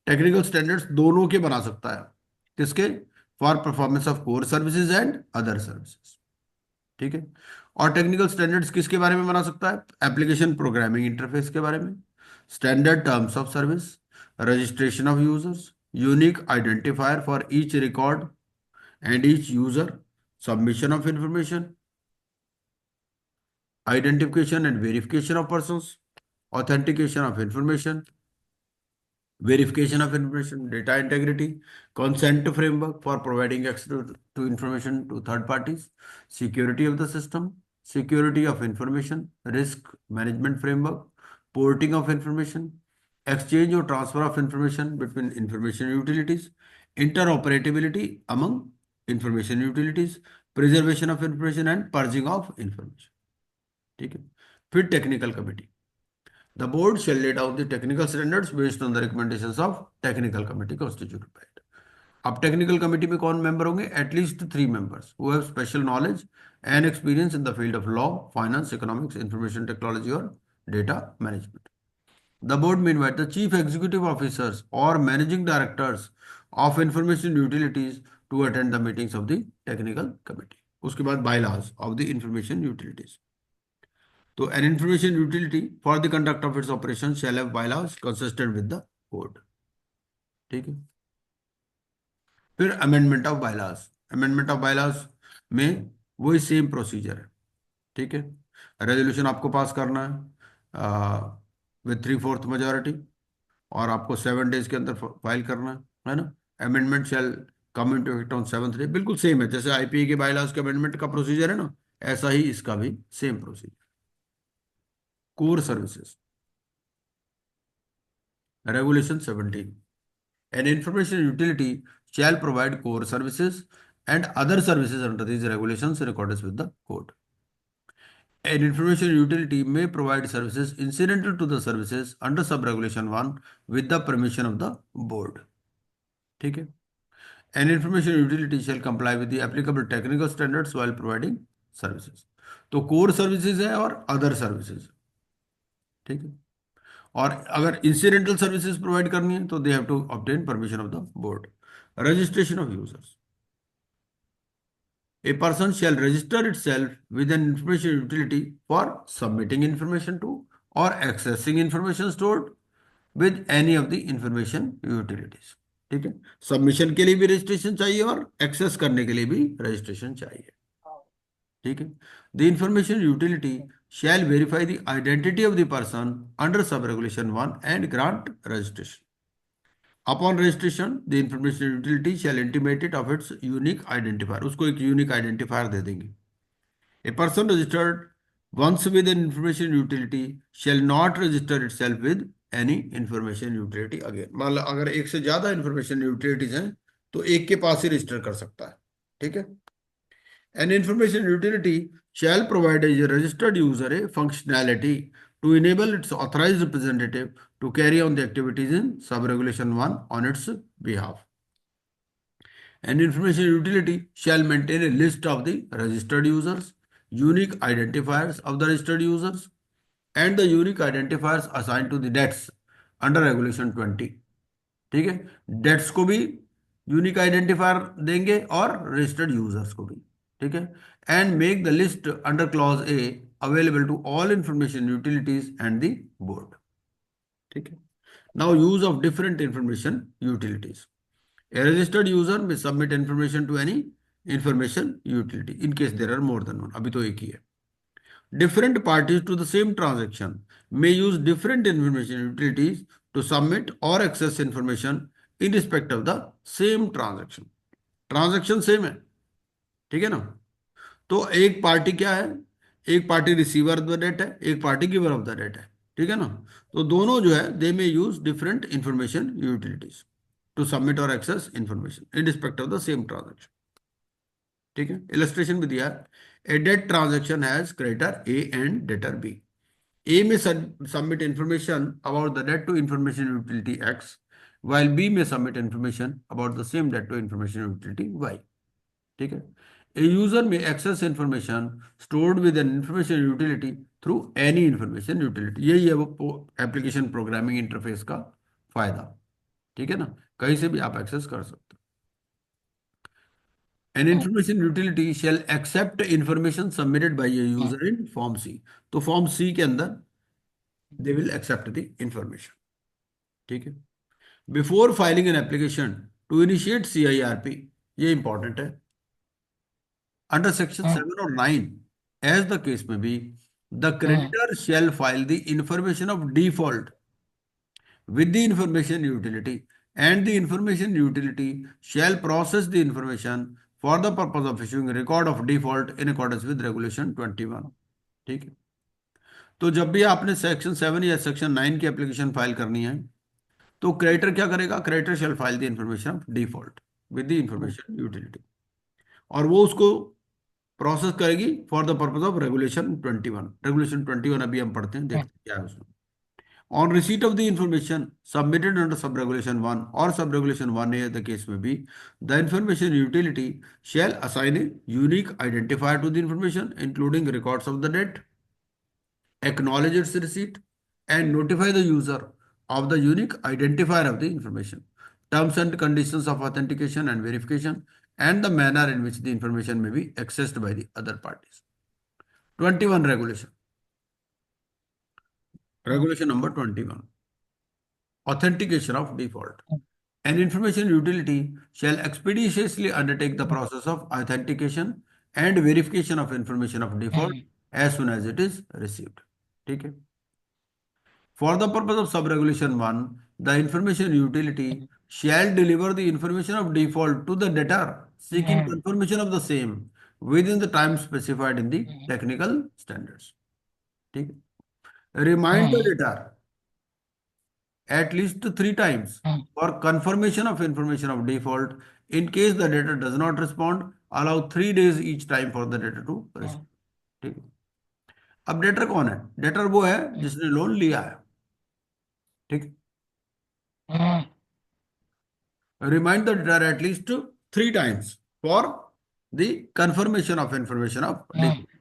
technical standards दोनों के बना सकता है, किसके, for performance of core services and other services. ठीक है, और टेक्निकल स्टैंडर्ड्स किसके बारे में बना सकता है, एप्लीकेशन प्रोग्रामिंग इंटरफेस के बारे में, standard terms of service, registration of users, unique identifier for each record and each user, submission of information, identification and verification of persons, authentication of information, verification of information, data integrity, consent framework for providing access to information to third parties, security of the system, security of information, risk management framework, porting of information, exchange or transfer of information between information utilities, interoperability among information utilities, preservation of information and purging of information। ठीक है, फिर technical committee, the board shall lay down the technical standards based on the recommendations of technical committee constituted by it। अब technical committee में कौन member होंगे, at least 3 members who have special knowledge and experience in the field of law, finance, economics, information technology और data management। The board may invite the chief executive officers or managing directors of information utilities to attend the meetings of the technical committee। उसके बाद bylaws of the information utilities, तो an information utility for the conduct of its operations shall have bylaws consistent with the code। ठीक है, फिर amendment of bylaws, amendment of bylaws में वही same procedure है। ठीक है, रेजोल्यूशन आपको पास करना है विथ 3/4 मेजोरिटी, और आपको 7 days के अंदर फाइल करना है ना। Amendment shall come into effect on 7th day, बिल्कुल सेम है, जैसे आईपीए के बायलॉज के अमेंडमेंट का प्रोसीजर है ना, ऐसा ही इसका भी same procedure. Core services, Regulation 17. An information utility shall provide core services and other services under these regulations in accordance with the code. An information utility may provide services incidental to the services under sub-regulation 1 with the permission of the board. ठीक है? An information utility shall comply with the applicable technical standards while providing services. तो core services है और other services. ठीक है? और अगर incidental services provide करनी है तो they have to obtain permission of the board. Registration of users. A person shall register itself with an information utility for submitting information to or accessing information stored with any of the information utilities. ठीक है? Submission के लिए भी registration चाहिए और access करने के लिए भी रजिस्ट्रेशन चाहिए. ठीक है? The information utility shall verify the identity of the person under sub-regulation 1 and grant registration. Upon registration, the information utility shall intimate it of its unique identifier. उसको एक unique identifier दे देंगे. A person registered once with an information utility shall not register itself with any information utility again. मान लो अगर एक से ज्यादा information utilities हैं तो एक के पास ही रजिस्टर कर सकता है. ठीक है? An information utility shall provide a registered user a functionality to enable its authorized representative to carry on the activities in sub-regulation 1 on its behalf. An information utility shall maintain a list of the registered users, unique identifiers of the registered users, and the unique identifiers assigned to the debts under regulation 20. ठीक है? Dates को भी unique identifier देंगे और registered users को भी. ठीक है? And make the list under clause A available to all information utilities and the board. ठीक है? Now use of different information utilities. A registered user may submit information to any information utility in case there are more than one. अभी तो एक ही है. Different parties to the same transaction may use different information utilities to submit or access information in respect of the same transaction. Transaction same है. ठीक है ना? तो एक पार्टी क्या है? एक party receiver of the debt है, एक party giver of the debt है. ठीक है ना? तो दोनों जो है they may use different information utilities to submit or access information in respect of the same transaction. ठीक है? Illustration भी दिया है. A debt transaction has creditor A and debtor B. A may submit information about the debt to information utility X, while B may submit information about the same debt to information utility Y. ठीक है? A user may access information stored with an information utility through any information utility. यही है वो application programming interface का फायदा. ठीक है ना? कहीं से भी आप एक्सेस कर सकते हो. An information utility shall accept information submitted by a user in Form C. तो Form C के अंदर they will accept the information. ठीक है? Before filing an application to initiate CIRP, ये important है. Under section 7 or 9, as the case may be, the creditor shall file the information of default with the information utility, and the information utility shall process the information for the purpose of issuing a record of default in accordance with regulation 21. ठीक है? तो जब भी आपने section 7 या section 9 की application file करनी है तो क्रेडिटर क्या करेगा? Creditor shall file the information of default with the information utility और वो उसको प्रोसेस करेगी for the purpose of regulation 21. Regulation 21 अभी हम पढ़ते हैं, देखते हैं क्या है उसमें. On receipt of the information submitted under sub-regulation 1 or sub-regulation 1A, the case may be, the information utility shall assign a unique identifier to the information, including records of the debt, acknowledge its receipt, and notify the user of the unique identifier of the information, terms and conditions of authentication and verification, and the manner in which the information may be accessed by the other parties. 21 regulation. Regulation number 21. Authentication of default. An information utility shall expeditiously undertake the process of authentication and verification of information of default as soon as it is received. ठीक है? For the purpose of sub-regulation 1, the information utility shall deliver the information of default to the debtor seeking confirmation of the same within the time specified in the technical standards. ठीक है? Remind the debtor at least 3 times for confirmation of information of default. In case the debtor does not respond, allow 3 days each time for the debtor to respond. ठीक है। अब debtor कौन है? Debtor वो है जिसने लोन लिया है। ठीक, remind the debtor at least 3 times for the confirmation of information of default.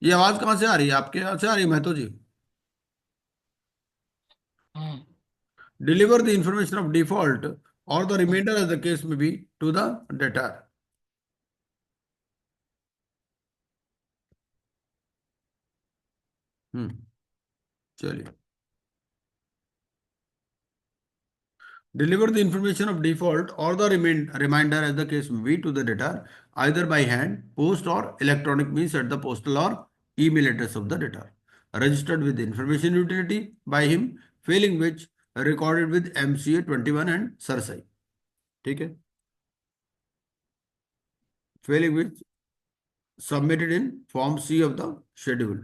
ये आवाज कहां से आ रही है? आपके यहाँ से आ रही है महतो जी? Deliver the information of default or the remainder as the case may be to the debtor. चलिए, deliver the information of default or the reminder as the case may be to the debtor either by hand, post or electronic means at the postal or email address of the debtor, registered with the information utility by him, failing which recorded with MCA 21 and SARSAI. ठीक है, failing which submitted in Form C of the schedule.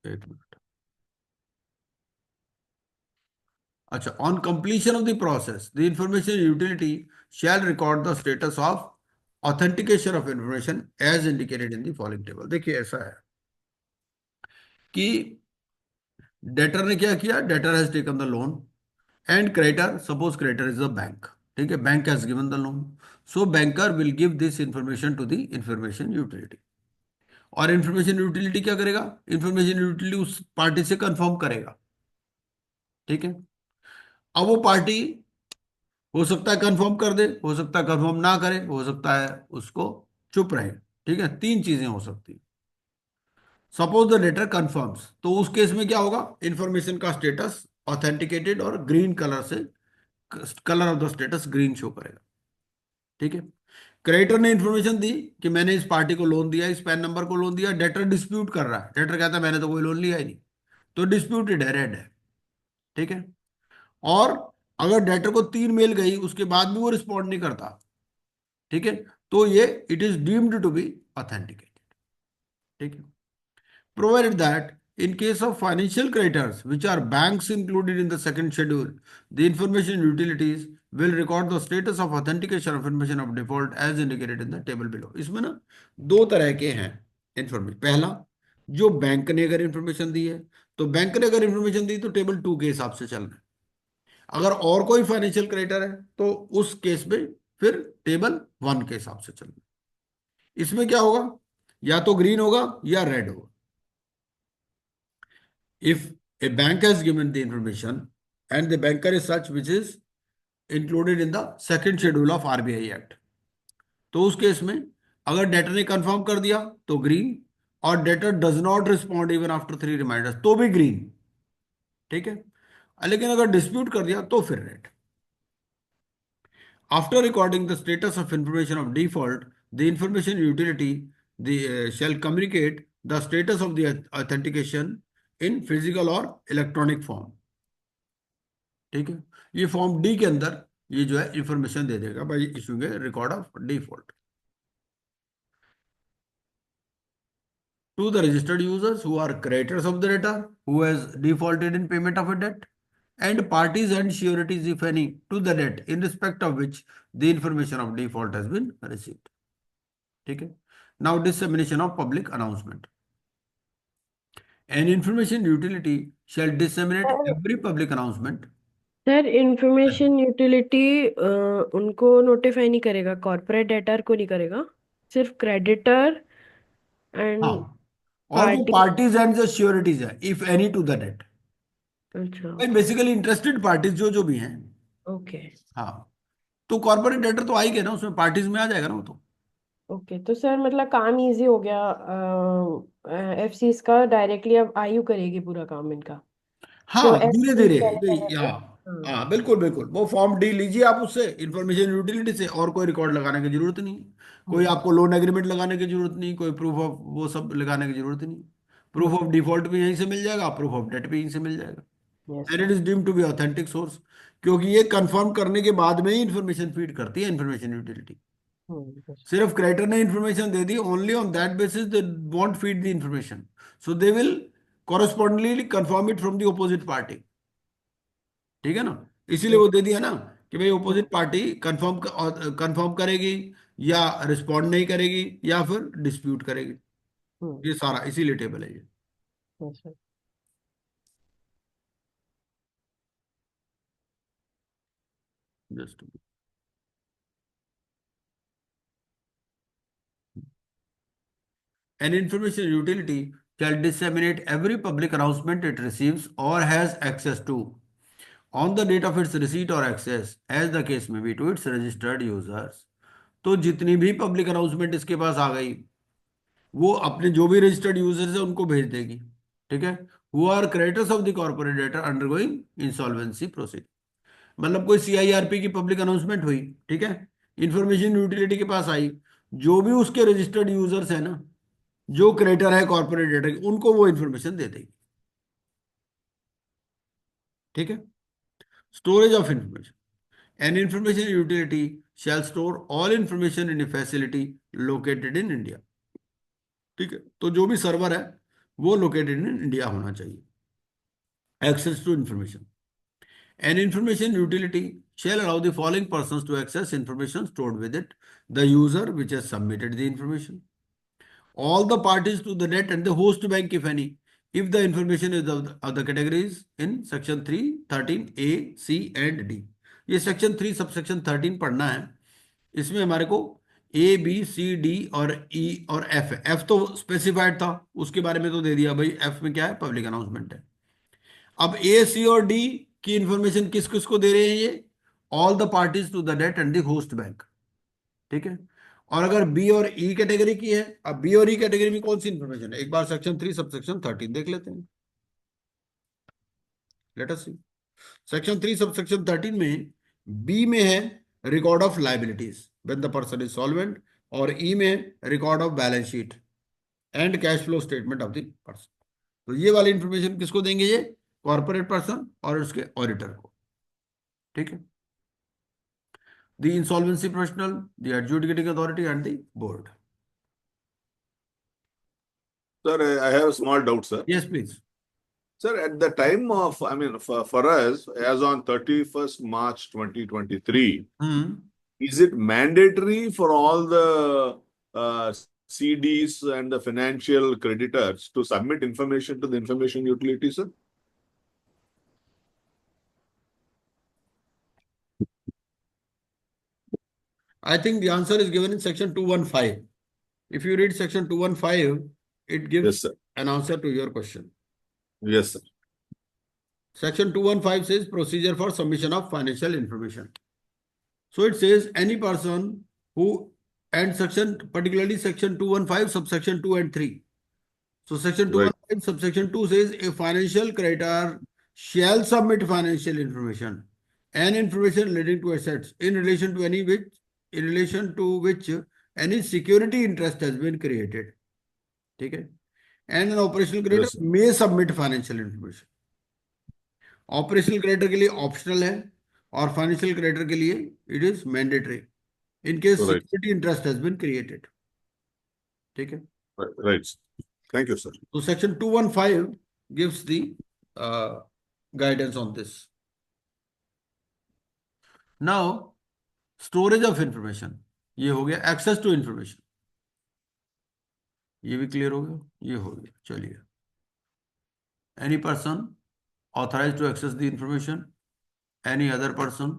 एक minute. अच्छा, on completion of the process, the information utility shall record the status of authentication of information as indicated in the following table. देखिए ऐसा है कि debtor ने क्या किया? Debtor has taken the loan and creditor, suppose creditor is the bank, ठीक है, bank has given the loan, so banker will give this information to the information utility. और इंफॉर्मेशन यूटिलिटी क्या करेगा? इंफॉर्मेशन यूटिलिटी उस party से confirm करेगा। ठीक है, अब वो पार्टी हो सकता है कंफर्म कर दे, हो सकता है कंफर्म ना करे, हो सकता है उसको चुप रहे। ठीक है, 3 चीजें हो सकती है। सपोज द डेटर कंफर्म्स, तो उस केस में क्या होगा? इंफॉर्मेशन का स्टेटस ऑथेंटिकेटेड और ग्रीन कलर से, colour of the status green show करेगा। ठीक है, क्रेडिटर ने इंफॉर्मेशन दी कि मैंने इस पार्टी को लोन दिया, इस पैन नंबर को लोन दिया, डेटर डिस्प्यूट कर रहा है, डेटर कहता है मैंने तो कोई लोन लिया ही नहीं, तो डिस्प्यूटेड है, रेड है। ठीक है, और अगर डेटर को 3 मेल गई उसके बाद भी वो रिस्पॉन्ड नहीं करता, ठीक है, तो ये it is deemed to be authenticated. ठीक है, provided that in case of financial creditors which are banks included in the second schedule, the information utilities will record the status of authentication of information of default as indicated in the table below. इसमें ना 2 तरह के हैं information. पहला, जो bank ने अगर information दी है, तो बैंक ने अगर इंफॉर्मेशन दी तो टेबल 2 के हिसाब से चलना है। अगर और कोई फाइनेंशियल क्रेडिटर है तो उस केस में फिर टेबल 1 के हिसाब से चलना है। इसमें क्या होगा? या तो ग्रीन होगा या रेड होगा। If a bank has given the information and the banker is such which is included in the second schedule of RBI Act, तो उस केस में अगर डेटर ने कंफर्म कर दिया तो ग्रीन, और debtor does not respond even after 3 reminders तो भी ग्रीन। ठीक है, लेकिन अगर डिस्प्यूट कर दिया तो फिर red. After recording the status of information of default, the information utility shall communicate the status of the authentication in physical और इलेक्ट्रॉनिक फॉर्म। ठीक है, ये फॉर्म डी के अंदर ये जो है इंफॉर्मेशन दे देगा by issuing a record of default to the registered users who are creditors of the debtor who has defaulted in payment of a debt and parties and sureties if any to the debt in respect of which the information of default has been received. ठीक है, now dissemination of public announcement. An information utility shall disseminate every public announcement. Sir information utility उनको notify नहीं करेगा, corporate debtor को नहीं करेगा, सिर्फ creditor and हाँ, और वो पार्टीज एंड द श्योरिटीज है if any to the debt. अच्छा, बेसिकली इंटरेस्टेड पार्टीज जो भी हैं। ओके हाँ, तो कॉर्पोरेट डेटर तो आएगा ना, उसमें पार्टीज में आ जाएगा ना वो तो। ओके, तो सर मतलब काम इजी हो गया एफसीज का, डायरेक्टली अब आयु करेगी पूरा काम इनका। हाँ, जो धीरे FCs धीरे। पहले कर रहे थे। हाँ हाँ, बिल्कुल बिल्कुल, वो फॉर्म डी लीजिए आप उससे, इंफॉर्मेशन यूटिलिटी से, और कोई रिकॉर्ड लगाने की जरूरत नहीं, कोई आपको लोन एग्रीमेंट लगाने की जरूरत नहीं, कोई प्रूफ ऑफ वो सब लगाने की जरूरत नहीं। प्रूफ ऑफ डिफॉल्ट भी यहीं से मिल जाएगा, प्रूफ ऑफ डेट भी यहीं से मिल जाएगा, yes and it is deemed to be authentic source, क्योंकि ये कंफर्म करने के बाद में ही इंफॉर्मेशन फीड करती है इंफॉर्मेशन यूटिलिटी। सिर्फ क्रेडिटर ने information they the, only on that basis they want feed the information, so they will correspondingly confirm it from the opposite party. ठीक है ना, इसीलिए वो दे दिया ना कि भाई ऑपोजिट पार्टी कंफर्म करेगी या रिस्पॉन्ड नहीं करेगी या फिर डिस्प्यूट करेगी, ये सारा इसीलिए टेबल है ये। अच्छा। Just an information utility shall disseminate every public announcement it receives or has access to on the date of its receipt or access, as the case may be, to its registered users. तो जितनी भी public announcement इसके पास आ गई वो अपने जो भी registered users है उनको भेज देगी, ठीक है। Who are creditors of the corporate debtor undergoing insolvency proceed. मतलब कोई सीआईआरपी की पब्लिक अनाउंसमेंट हुई, ठीक है, इंफॉर्मेशन यूटिलिटी के पास आई, जो भी उसके रजिस्टर्ड यूजर्स है ना, जो क्रेडिटर है कॉर्पोरेट डेटा की, उनको वो इंफॉर्मेशन दे देगी, ठीक है। Storage of information, an information utility shall store all information in a facility located in India, ठीक है। तो जो भी सर्वर है वो लोकेटेड इन इंडिया होना चाहिए। Access to information, an information utility shall allow the following persons to access information stored with it: the user which has submitted the information, all the parties to the net and the host bank if any, if the information is of the categories in section 3 13 A C and D। ये section 3 subsection 13 पढ़ना है। इसमें हमारे को A B C D और E और F है। F तो स्पेसिफाइड था, उसके बारे में तो दे दिया भाई, F में क्या है, पब्लिक अनाउंसमेंट है। अब A C और D की इंफॉर्मेशन किस किस को दे रहे हैं ये, all the parties to the debt and the host bank, ठीक है। और अगर बी और ई कैटेगरी की है, अब बी और ई कैटेगरी में कौन सी इंफॉर्मेशन है, एक बार सेक्शन 3 सबसेक्शन 13 देख लेते हैं। Let us see section 3 subsection 13 में बी में है record of liabilities when the person is solvent, और ई में record of balance sheet and cash flow statement of the person. तो ये वाली इंफॉर्मेशन किसको देंगे, ये कॉर्पोरेट पर्सन और उसके ऑडिटर को, ठीक है। The insolvency professional, the adjudicating authority and the board. Sir, I have a small doubt, sir. Yes, please. Sir, at the time of, I mean, for us, as on 31st March 2023, is it mandatory for all the CDs and the financial creditors to submit information to the information utility, sir? I think the answer is given in section 215. If you read section 215, it gives Yes, sir. an answer to your question. Yes, sir. Section 215 says procedure for submission of financial information. So it says any person who, and section, particularly section 215, subsection 2 and 3. So section 215, subsection 2 says a financial creditor shall submit financial information and information relating to assets in relation to which any security interest has been created. ठीक है? And an operational creditor Yes, sir. may submit financial information. Operational creditor के लिए optional है और financial creditor के लिए it is mandatory in case Right. Security interest has been created, ठीक है। Right. Thank you, sir. तो section 215 gives the guidance on this. Now storage of information, ये हो गया। एक्सेस टू इंफॉर्मेशन, ये भी क्लियर हो गया, ये हो गया। चलिए, any person authorized to access the information, any other person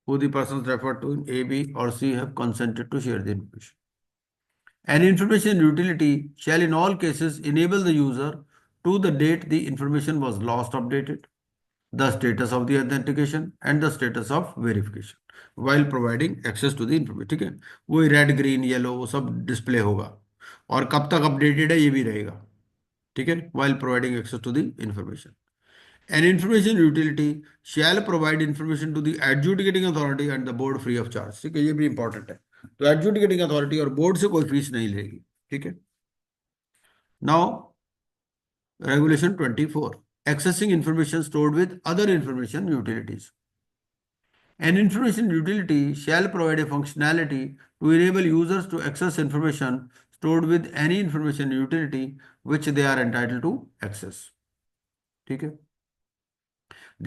who the persons referred to in A, B or C have consented to share the information. An information utility shall in all cases enable the user to the date the information was last updated, the status of the authentication and the status of verification while providing access to the information, ठीक है। वो red green yellow वो सब display होगा और कब तक updated है ये भी रहेगा, ठीक है, while providing access to the information. An information utility shall provide information to the adjudicating authority and the board free of charge, ठीक है, ये भी इंपॉर्टेंट है। तो adjudicating authority और बोर्ड से कोई फीस नहीं लेगी, ठीक है। Now regulation 24, accessing information stored with other information utilities. An information utility shall provide a functionality to enable users to access information stored with any information utility which they are entitled to access. ठीक है.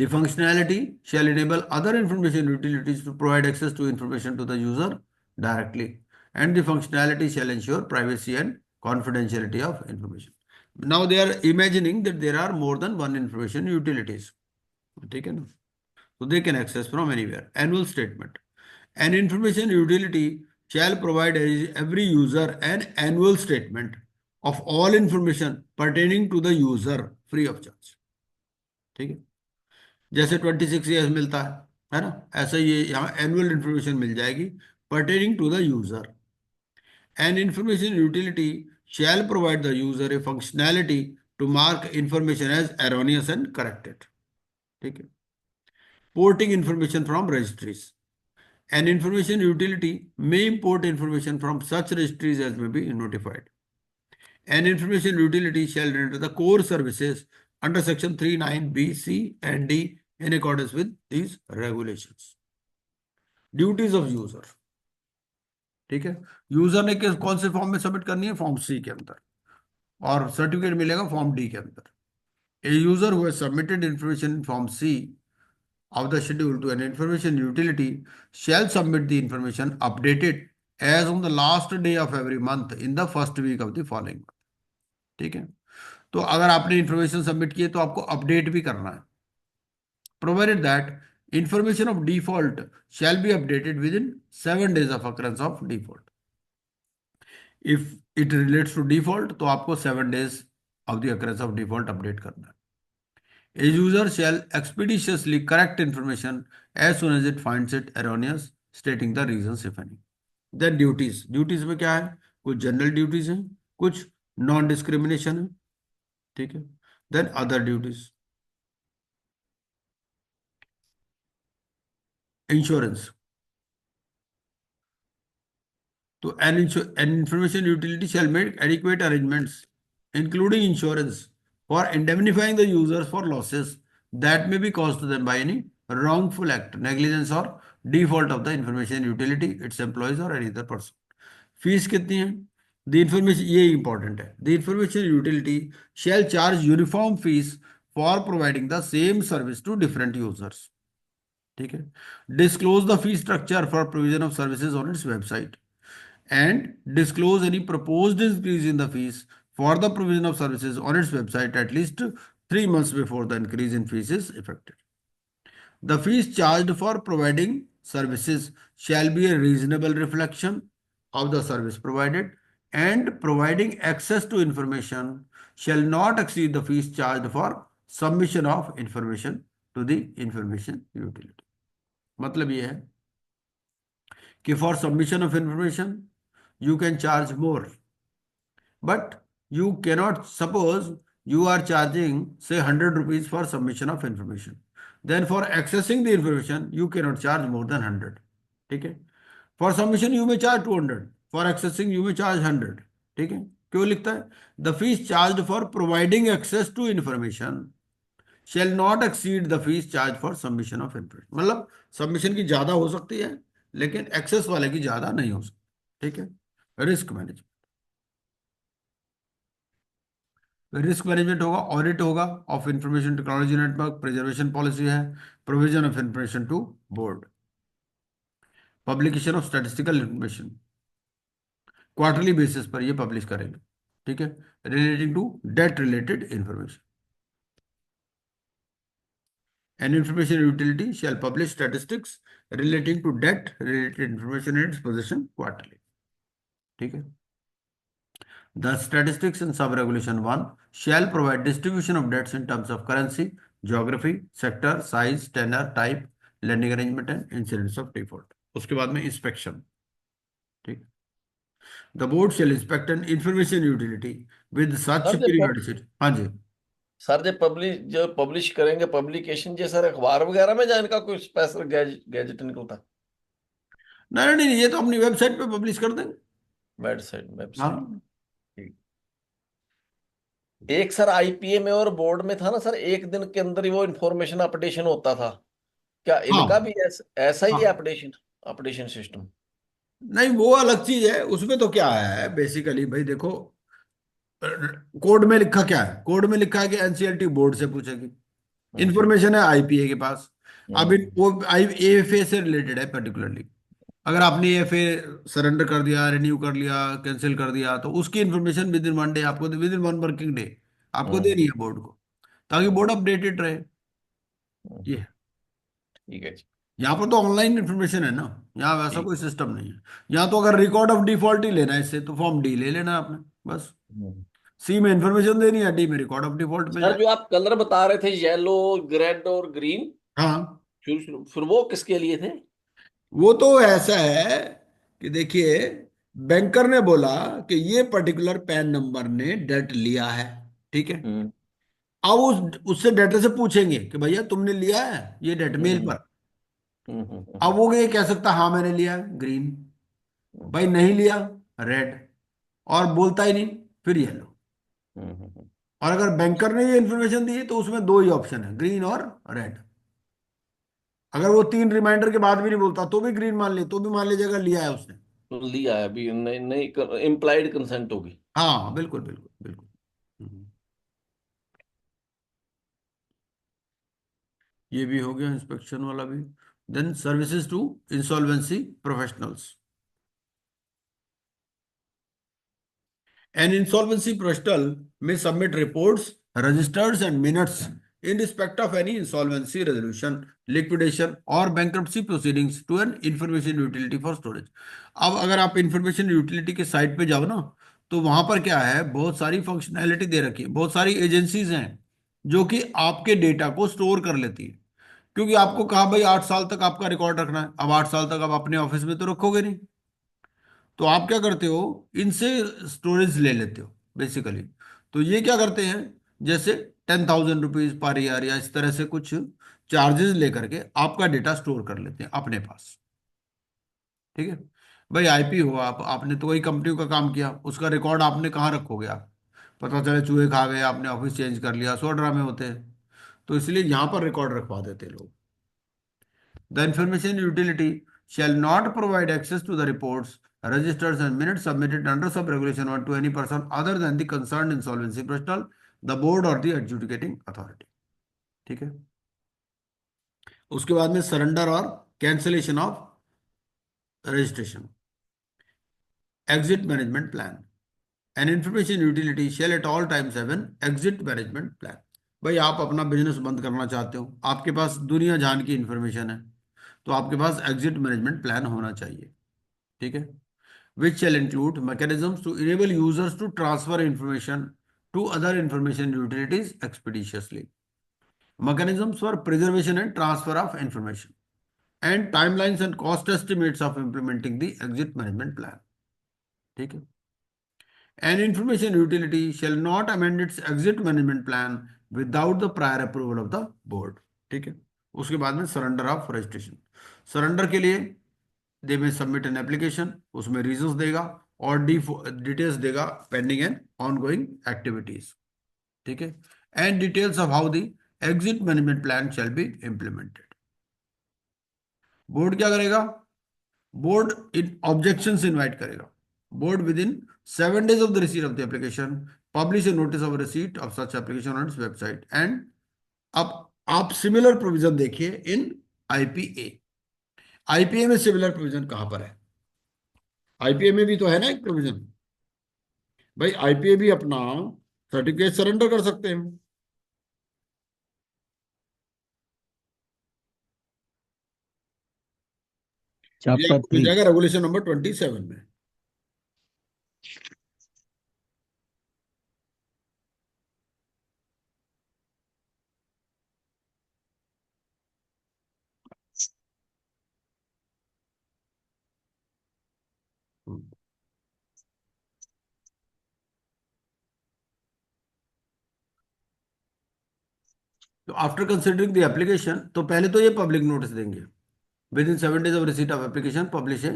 The functionality shall enable other information utilities to provide access to information to the user directly, and the functionality shall ensure privacy and confidentiality of information. Now they are imagining that there are more than one information utilities. ठीक है ना? So they can access from anywhere. Annual statement. An information utility shall provide every user an annual statement of all information pertaining to the user free of charge. ठीक है. जैसे 26 years मिलता है ना, ऐसा ये यहाँ एनुअल इंफॉर्मेशन मिल जाएगी pertaining to the user. An information utility shall provide the user a functionality to mark information as erroneous and corrected. ठीक है. Porting information from registries. An information utility may import information from such registries as may be notified. An information utility shall render the core services under section 39B, C and D in accordance with these regulations. Duties of user. ठीक है. User ने कौन से form में submit करनी है? Form सी के अंदर, और सर्टिफिकेट मिलेगा फॉर्म डी के अंदर. A user who has submitted information in form C of the schedule to an information utility shall submit the information updated as on the last day of every month in the first week of the following month. ठीक है. तो अगर आपने information submit की है तो आपको update भी करना है. Provided that information of default shall be updated within 7 days of occurrence of default. If it relates to default, तो आपको 7 days of the occurrence of default update करना है. A user shall expeditiously correct information as soon as it finds it erroneous, stating the reasons if any. Then duties. Duties में क्या है? कुछ general duties हैं, कुछ नॉन डिस्क्रिमिनेशन है. ठीक है. Then other duties. Insurance. So an information utility shall make adequate arrangements, including insurance, for indemnifying the users for losses that may be caused to them by any wrongful act, negligence or default of the information utility, its employees or any other person. Fees कितनी है? The information, ये important है. The information utility shall charge uniform fees for providing the same service to different users. ठीक है. Disclose the fee structure for provision of services on its website, and disclose any proposed increase in the fees for the provision of services on its website at least 3 months before the increase in fees is effected. The fees charged for providing services shall be a reasonable reflection of the service provided, and providing access to information shall not exceed the fees charged for submission of information to the information utility. मतलब ये है कि for submission of information you can charge more, but you cannot, suppose you are charging say 100 rupees for submission of information, then for accessing the information you cannot charge more than 100. ठीक है. For submission you may charge 200, for accessing you may charge 100. ठीक है. क्यों लिखता है? The fees charged for providing access to information shall not exceed the fees charged for submission of information. मतलब submission की ज्यादा हो सकती है लेकिन एक्सेस वाले की ज्यादा नहीं हो सकती. ठीक है. Risk management. रिस्क मैनेजमेंट होगा, ऑडिट होगा of information technology network, preservation policy है, provision of information to board, publication of statistical information, quarterly basis पर ये पब्लिश करेंगे. ठीक है. Relating to debt related information. An information utility shall publish statistics relating to debt related information in its possession quarterly. ठीक है. The statistics in sub-regulation 1 shall provide distribution of debts in terms of currency, geography, sector, size, tenor, type, lending arrangement and incidence of default. उसके बाद में inspection. ठीक. The board shall inspect an information utility with such periodicity. हाँ जी. Sir जो publish करेंगे publication जे sir अखबार वगैरह में जाने का कोई स्पेशल गैजेट निकलता? नहीं नहीं, ये तो अपनी वेबसाइट पे पब्लिश कर देंगे. वेबसाइट. हाँ. एक सर आईपीए में और बोर्ड में था ना सर, एक दिन के अंदर ही वो इंफॉर्मेशन अपडेशन होता था. क्या इनका भी ऐसा ही है अपडेशन सिस्टम? नहीं, वो अलग चीज है. उसमें तो क्या है बेसिकली भाई देखो, कोड में लिखा क्या है? कोड में लिखा है कि एनसीएलटी बोर्ड से पूछेगी। इंफॉर्मेशन है आईपीए के पास। अब वो एएफए से रिलेटेड है पर्टिकुलरली। अगर आपने एएफए सरेंडर कर दिया, रिन्यू कर लिया, कैंसिल कर दिया, तो उसकी इंफॉर्मेशन विद इन 1 डे आपको, विद इन 1 वर्किंग डे आपको देनी है बोर्ड को, ताकि बोर्ड अपडेटेड रहे। ये है। ठीक है जी। यहाँ पर तो ऑनलाइन इन्फॉर्मेशन है ना, यहाँ वैसा ठीक। कोई सिस्टम नहीं है। यहाँ तो अगर रिकॉर्ड ऑफ डिफॉल्ट ही लेना है इससे, तो फॉर्म डी ले लेना है आपने, बस। सी में इंफॉर्मेशन देनी है, डी में रिकॉर्ड ऑफ डिफॉल्ट में सर जाए। जो आप कलर बता रहे थे, येलो, रेड और ग्रीन, हाँ, फिर वो किसके लिए थे? वो तो ऐसा है कि देखिए, बैंकर ने बोला कि ये पर्टिकुलर पैन नंबर ने डेट लिया है, ठीक है। हम्म। अब उससे डेटर से पूछेंगे कि भैया तुमने लिया है ये डेट मेल हम्म। पर। हम्म। अब वो ये कह सकता हाँ मैंने लिया है, ग्रीन। हम्म। भाई नहीं लिया, रेड। और बोलता ही नहीं, फिर येलो। हम्म। और अगर बैंकर ने ये इन्फॉर्मेशन दी है तो उसमें दो ही ऑप्शन है, ग्रीन और रेड। अगर वो 3 रिमाइंडर के बाद भी नहीं बोलता तो भी ग्रीन मान ले, तो भी मान लीजिएगा लिया है उसने। तो लिया है अभी, नहीं नहीं, इम्प्लाइड कंसेंट होगी। हाँ बिल्कुल बिल्कुल बिल्कुल। हम्म। ये भी हो गया इंस्पेक्शन वाला भी। Then services to insolvency professionals. An insolvency professional may submit reports, registers, and minutes in respect of any insolvency resolution, liquidation, or bankruptcy proceedings to an information utility for storage. अब अगर आप information utility के site पे जाओ ना, तो वहां पर क्या है, बहुत सारी फंक्शनैलिटी दे रखी है, बहुत सारी एजेंसीज हैं जो कि आपके डेटा को स्टोर कर लेती है। क्योंकि आपको कहा भाई 8 साल तक आपका रिकॉर्ड रखना है, अब 8 साल तक आप अपने ऑफिस में तो रखोगे नहीं, तो आप क्या करते हो, इनसे स्टोरेज ले लेते हो बेसिकली। तो ये क्या करते हैं, जैसे 10,000 रुपीज पर ईयर या इस तरह से कुछ चार्जेस लेकर के आपका डेटा स्टोर कर लेते हैं अपने पास, ठीक है। भाई आईपी हो, आपने तो वही कंपनी का काम किया, उसका रिकॉर्ड आपने कहाँ रखोगे आप? पता चले चूहे खा गए, आपने ऑफिस चेंज कर लिया, 100 ड्रामे होते हैं। तो इसलिए यहाँ पर रिकॉर्ड रखवा देते हैं लोग। The information utility shall not provide access to the reports, registers, and minutes submitted under sub-regulation 1 to any person other than the concerned insolvency professional, the board or the adjudicating authority. ठीक है। उसके बाद में surrender और cancellation of registration. Exit management plan. An information utility shall at all times have an exit management plan. भाई आप अपना business बंद करना चाहते हो, आपके पास दुनिया जान की इंफॉर्मेशन है, तो आपके पास एग्जिट मैनेजमेंट प्लान होना चाहिए, ठीक है। Which shall include mechanisms to enable users to transfer information to other information utilities expeditiously, mechanisms for preservation and transfer of information, and timelines and cost estimates of implementing the exit management plan, ठीक है। An information utility shall not amend its exit management plan without the prior approval of the board, ठीक है। उसके बाद में surrender of registration. Surrender के लिए दे में सबमिट एन एप्लीकेशन, उसमें रीजंस देगा और डिटेल्स देगा पेंडिंग एंड ऑनगोइंग एक्टिविटीज, ठीक है। And details of how the exit management plan shall be implemented. Board क्या करेगा? बोर्ड इन ऑब्जेक्शंस इनवाइट करेगा। Board with in 7 days of the receipt of the application publish a notice of receipt of such application on its website। And अब आप similar provision देखिए इन IPA. IPA में similar provision कहां पर है? IPA में भी तो है ना एक प्रोविजन। भाई आईपीए भी अपना सर्टिफिकेट सरेंडर कर सकते हैं। ये चैप्टर आपको मिल 3। जाएगा रेगुलेशन नंबर 27 में। तो आफ्टर कंसिडरिंग द एप्लीकेशन, तो पहले तो ये पब्लिक नोटिस देंगे। With in 7 days of receipt of application publish a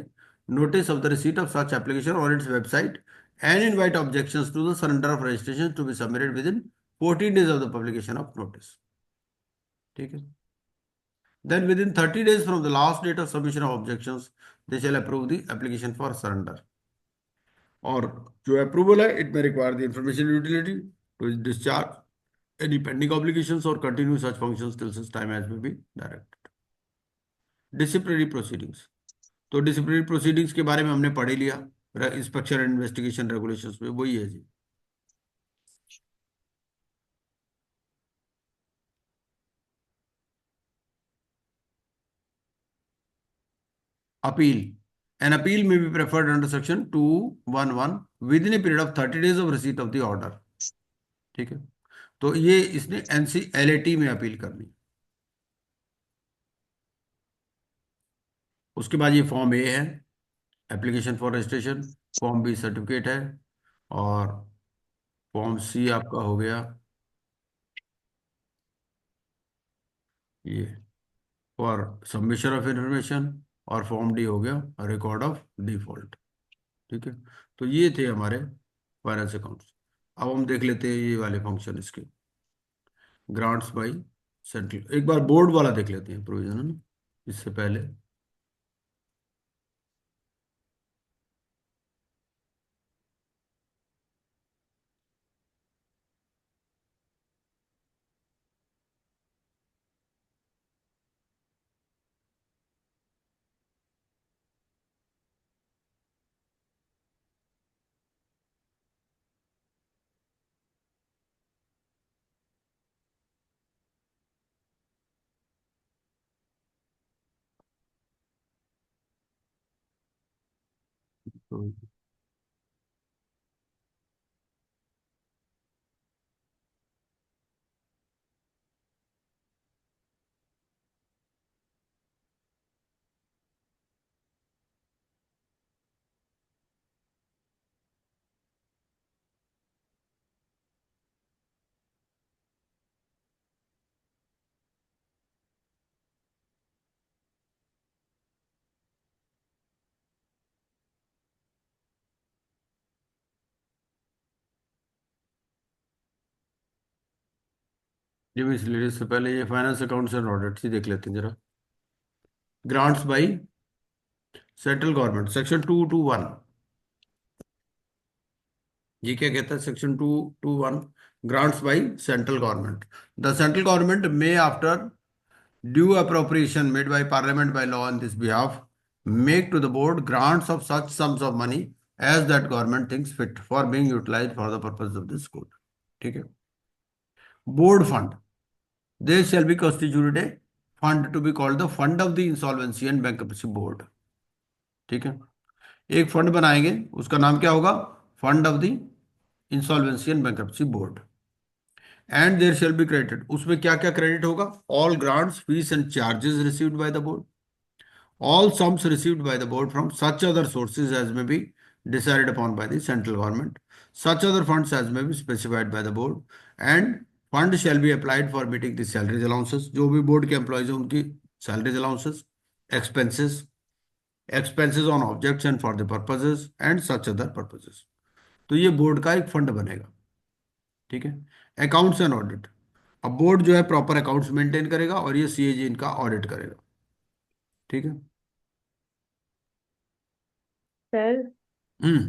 notice of the receipt of such application on its website and invite objections to the surrender of registration to be submitted within 14 days of the publication of notice, ठीक है। Then within 30 days from the last date of submission of objections, they shall approve the application for surrender। और जो approval है, it may require the information utility to discharge any pending obligations और continue such functions till such time as may be directed. Disciplinary proceedings, तो disciplinary proceedings के बारे में हमने पढ़ ही लिया, इंस्पेक्शन एंड इन्वेस्टिगेशन रेगुलेशंस में वही है जी। Appeal, an appeal may be preferred under section 211 within a period of 30 days of receipt of the order। ठीक है, तो ये इसने NCLAT में अपील करनी। उसके बाद ये फॉर्म ए है, application for registration, form B certificate है, और फॉर्म सी आपका हो गया ये फॉर सबमिशन ऑफ इंफॉर्मेशन, और फॉर्म डी हो गया रिकॉर्ड ऑफ डिफॉल्ट। ठीक है, तो ये थे हमारे फाइनेंस अकाउंट्स। अब हम देख लेते हैं ये वाले फंक्शन इसके, ग्रांट्स बाय सेंट्रल। एक बार बोर्ड वाला देख लेते हैं प्रोविजन, है ना, इससे पहले। तो ये मिसलेनियस से पहले ये फाइनेंस अकाउंट्स एंड ऑडिट ही देख लेते हैं जरा। Grants by central government, section 221, ये क्या कहता है? Section 221, grants by central government. The central government may after due appropriation made by parliament by law on this behalf make to the board grants of such sums of money as that government thinks fit for being utilized for the purpose of this code। ठीक है, board fund, there shall be constituted a fund to be called the fund of the insolvency and bankruptcy board। ठीक है, एक fund बनाएंगे, उसका नाम क्या होगा? Fund of the insolvency and bankruptcy board. And there shall be credited, उसमें क्या क्या क्रेडिट होगा? All grants, fees and charges received by the board, all sums received by the board from such other sources as may be decided upon by the central government, such other funds as may be specified by the board, and fund shall be applied for meeting the salaries allowances, जो भी board के employees हैं उनकी salaries allowances, expenses, expenses on objects and for the purposes and such other purposes। तो ये board का एक fund बनेगा। ठीक है, अकाउंट्स एंड ऑडिट, अब बोर्ड जो है प्रॉपर अकाउंट्स मेंटेन करेगा और ये सीएजी इनका ऑडिट करेगा। ठीक है सर हम्म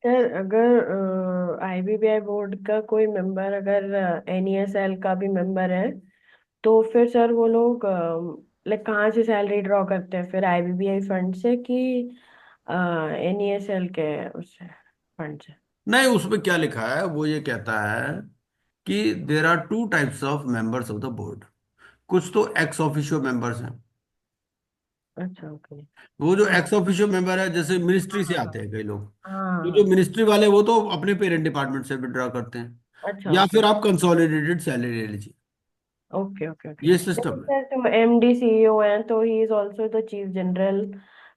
सर अगर आईबीबीआई बोर्ड का कोई मेंबर अगर एनईएसएल का भी मेंबर है, तो फिर सर वो लोग लाइक कहाँ से सैलरी ड्रॉ करते हैं फिर? आईबीबीआई फंड से कि एनईएसएल के उससे फंड से? नहीं, उसमें क्या लिखा है वो ये कहता है कि there are two types of members of the board. कुछ तो एक्स ऑफिशियो मेंबर्स हैं। अच्छा, ओके। वो जो हाँ एक्स ऑफिशियो मेंबर है, जैसे मिनिस्ट्री से आते हैं कई लोग, तो जो हाँ। मिनिस्ट्री वाले वो तो अपने पेरेंट डिपार्टमेंट से विड्रॉ करते हैं, अच्छा, या ओके फिर आप कंसोलिडेटेड सैलरी ले लीजिए, ओके ओके ओके। ये सिस्टम है। सर तो एमडी सीईओ हैं, तो he is also the chief general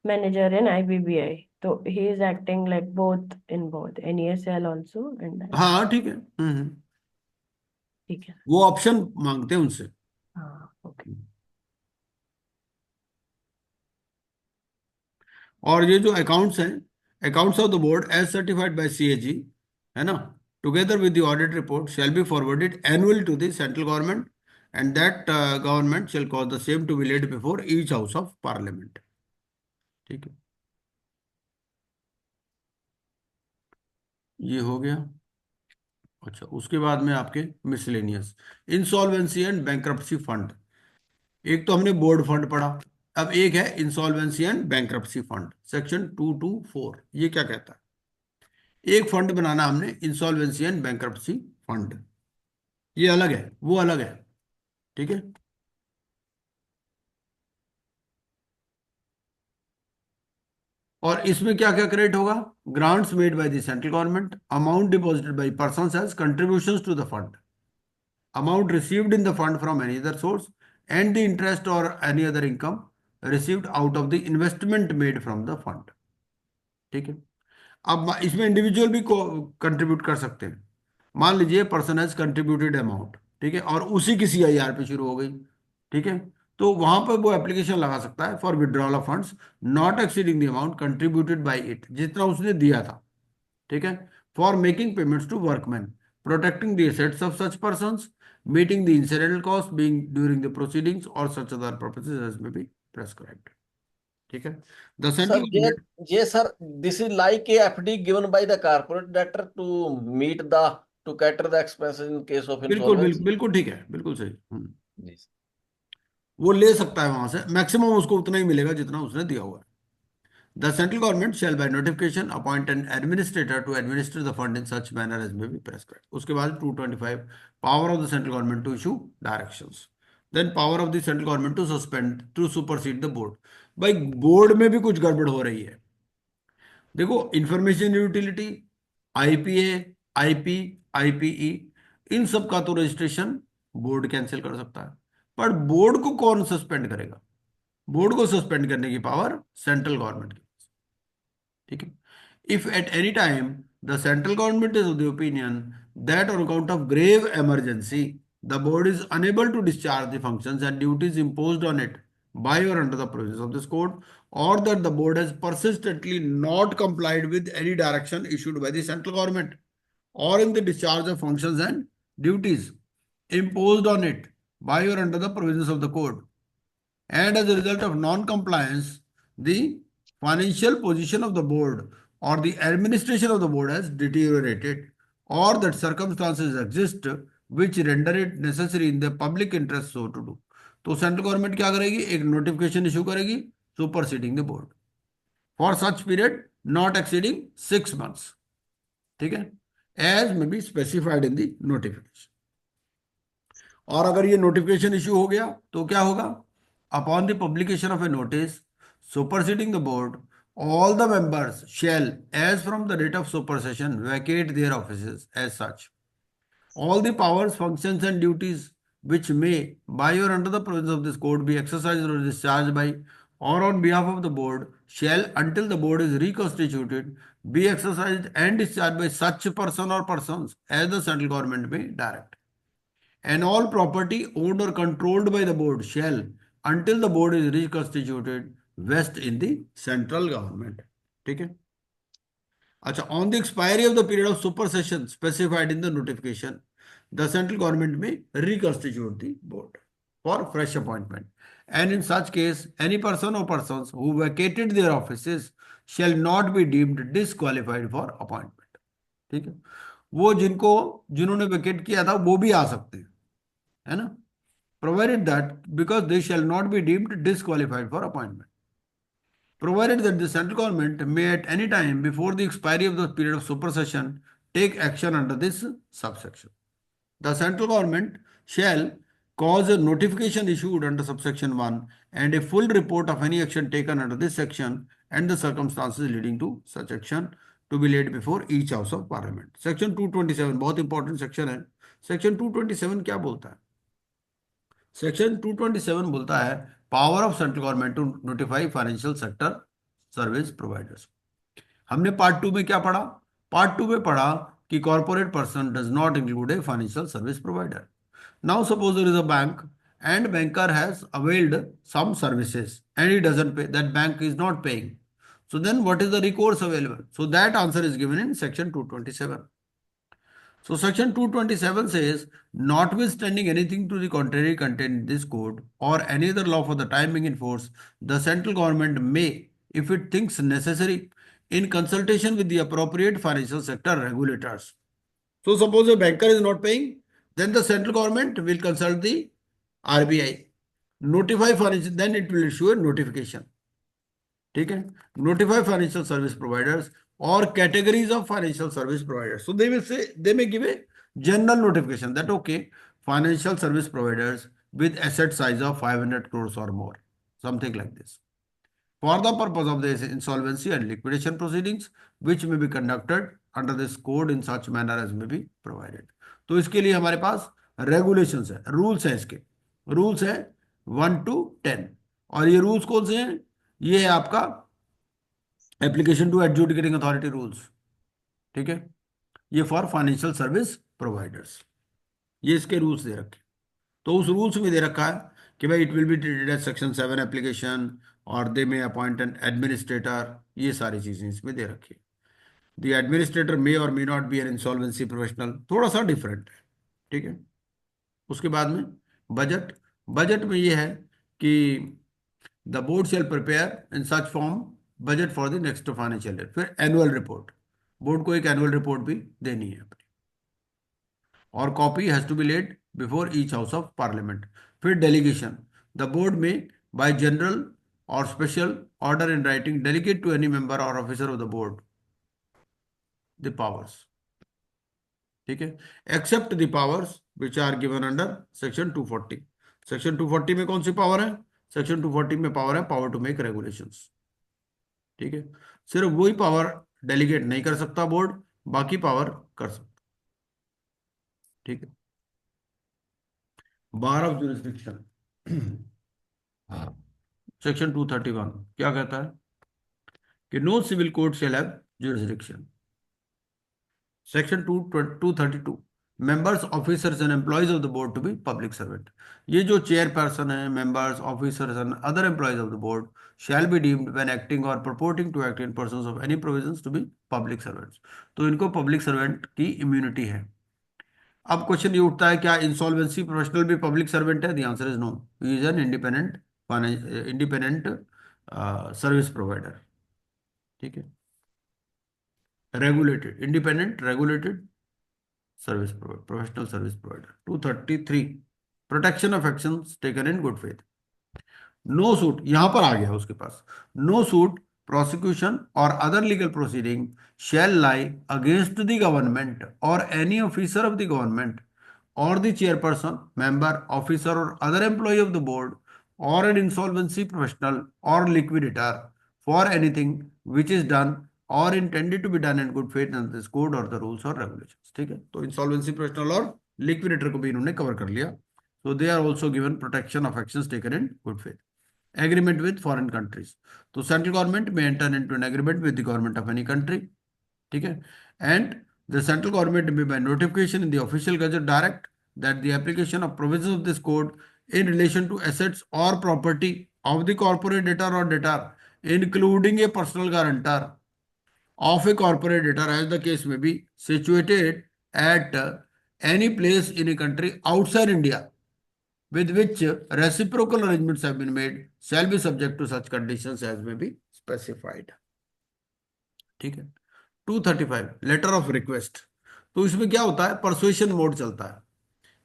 manager in IBBI, तो he is acting like both in both NESL also and हाँ ठीक है, ठीक है। वो ऑप्शन मांगते हैं उनसे। हाँ, ओके। और ये जो अकाउंट्स हैं, accounts of the board as certified by CAG, है ना, together with the audit report shall be forwarded annual to the central government and that government shall cause the same to be laid before each house of parliament. ठीक है, ये हो गया। अच्छा, उसके बाद में आपके miscellaneous, insolvency and bankruptcy fund. एक तो हमने बोर्ड फंड पढ़ा, अब एक है insolvency and bankruptcy fund, section 224। ये क्या कहता है? एक फंड बनाना हमने, इंसॉल्वेंसी एंड बैंक्रप्सी फंड। ये अलग है, वो अलग है, ठीक है। और इसमें क्या क्या क्रेडिट होगा? Grants made by the central government, amount deposited by persons as contributions to the fund, amount received in the fund from any other source, and the interest or any other income received out of the investment made from the fund, ठीक है। अब इसमें individual भी contribute कर सकते हैं। मान लीजिए पर्सन हैज कंट्रीब्यूटेड अमाउंट, ठीक है, और उसी की सीआईआर पे शुरू हो गई, ठीक है, तो वहां पर वो एप्लीकेशन लगा सकता है for withdrawal of funds not exceeding the amount contributed by it, जितना उसने दिया था, ठीक है, for making payments to workman, protecting the assets of such persons, meeting the incidental cost being during the proceedings और such other purposes as may be prescribed, ठीक है। The central sir government, ये sir this is like a FD given by the corporate director to meet the to cater the expenses in case of बिल्कुल insolvency. बिल्कुल ठीक है, बिल्कुल सही। जी सर। वो ले सकता है वहां से, मैक्सिमम उसको उतना ही मिलेगा जितना उसने दिया हुआ है। The central government shall by notification appoint an administrator to administer the fund in such manner as may be prescribed. उसके बाद 225, power of the central government to issue directions. Then power of the central government to suspend, to supersede the board. भाई board में भी कुछ गड़बड़ हो रही है। देखो, information utility, IPA, IP, IPE, इन सब का तो रजिस्ट्रेशन बोर्ड कैंसिल कर सकता है, पर बोर्ड को कौन सस्पेंड करेगा? बोर्ड को सस्पेंड करने की पावर सेंट्रल गवर्नमेंट की, ठीक है। If at any time the central government is of the opinion that on account of grave emergency the board is unable to discharge the functions and duties imposed on it by or under the provisions of this code, or that the board has persistently not complied with any direction issued by the central government or in the discharge of functions and duties imposed on it by or under the provisions of the code, and as a result of non-compliance, the financial position of the board or the administration of the board has deteriorated, or that circumstances exist which render it necessary in the public interest so to do, तो central government क्या करेगी? एक notification issue करेगी superseding the board for such period not exceeding 6 months, ठीक है, as may be specified in the notification. और अगर ये नोटिफिकेशन इशू हो गया तो क्या होगा? Upon the publication of a notice superseding the board, all the members shall, as from the date of supersession, vacate their offices as such. All the powers, functions, and duties which may, by or under the provisions of this code, be exercised or discharged by or on behalf of the board shall, until the board is reconstituted, be exercised and discharged by such person or persons as the central government may direct. And all property owned or controlled by the board shall, until the board is reconstituted, vest in the central government, ठीक है। अच्छा, on the expiry of the period of supersession specified in the notification, the central government may reconstitute the board for fresh appointment, and in such case any person or persons who vacated their offices shall not be deemed disqualified for appointment, ठीक है। वो जिन्होंने vacate किया था वो भी आ सकते हैं, है ना, provided that because they shall not be deemed disqualified for appointment, provided that the central government may at any time before the expiry of the period of supersession take action under this subsection. The central government shall cause a notification issued under subsection 1 and a full report of any action taken under this section and the circumstances leading to such action to be laid before each house of parliament. Section 227 बहुत important section है। Section 227 क्या बोलता है? Section 227 बोलता है power of central government to notify financial sector service providers. हमने part 2 में क्या पढ़ा? पार्ट 2 में पढ़ा कि corporate person does not include a financial service provider. Now suppose there is a bank and banker has availed some services and he doesn't pay, that bank is not paying, so then what is the recourse available? So that answer is given in section 227. So section 227 says, notwithstanding anything to the contrary contained in this code or any other law for the time being in force, the central government may, if it thinks necessary, in consultation with the appropriate financial sector regulators. So suppose a banker is not paying, then the central government will consult the RBI, notify financial, then it will issue a notification. ठीक है, notify financial service providers or categories of financial service providers. So they will say, they may give a general notification that okay, financial service providers with asset size of 500 crores or more, something like this, for the purpose of the insolvency and liquidation proceedings which may be conducted under this code in such manner as may be provided. तो इसके लिए हमारे पास regulations है, rules है, इसके rules है 1 to 10, और ये rules कौन से हैं? ये है आपका application to adjudicating authority rules, ठीक है, ये फॉर फाइनेंशियल सर्विस प्रोवाइडर्स, ये इसके रूल्स दे रखे। तो उस रूल्स में दे रखा है कि भाई it will be treated as section 7 application और they may appoint an administrator, ये सारी चीजें इसमें दे रखी है। द एडमिनिस्ट्रेटर मे और may not be an insolvency professional, थोड़ा सा डिफरेंट है, ठीक है। उसके बाद में बजट, बजट में ये है कि the board shall prepare in such form budget for the next financial year. फिर एनुअल रिपोर्ट, बोर्ड को एक एनुअल रिपोर्ट भी देनी है अपनी, और copy has to be laid before each house of Parliament. फिर डेलीगेशन, द बोर्ड में बाय जनरल और special order in writing delegate to any member और officer of the board the powers, ठीक है, except the powers which are given under section 240। Section 240 में कौन सी power है? Section 240 में पावर है पावर टू मेक रेगुलेशंस, ठीक है। सिर्फ वही पावर डेलीगेट नहीं कर सकता बोर्ड, बाकी पावर कर सकता, ठीक है। बार ऑफ जुरिस्डिक्शन, सेक्शन 231 क्या कहता है कि no civil court shall have jurisdiction. Section 232 members officers and employees of the board to be public servant. ये जो चेयरपर्सन है, members officers and other employees of the board shall be deemed when acting or purporting to act in pursuance of any provisions to be public servants. तो इनको public servant की immunity है। अब question ये उठता है, क्या इंसॉल्वेंसी प्रोफेशनल भी पब्लिक सर्वेंट है? The answer is no, he is an independent service provider, ठीक है, regulated, independent regulated service provider, professional service provider. 233 protection of actions taken in good faith. No suit, यहां पर आ गया उसके पास, no suit prosecution or other legal proceeding shall lie against the government or any officer of the government or the chairperson, member, officer or other employee of the board or an insolvency professional or liquidator for anything which is done or intended to be done in good faith under this code or the rules or regulations, ठीक है। तो insolvency professional और liquidator को भी इन्होंने cover कर लिया। So they are also given protection of actions taken in good faith. Agreement with foreign countries, तो सेंट्रल गवर्नमेंट में enter into an agreement with the government of any country, ठीक है, and the central government may by notification in the official gazette direct that the application of provisions of this code in relation to assets or property of the corporate debtor or debtor including a personal guarantor of a corporate debtor as the case may be situated at any place in a country outside India with which reciprocal arrangements have been made shall be subject to such conditions as may be specified, ठीक है। 235 letter of request, तो इसमें क्या होता है, persuasion mode चलता है।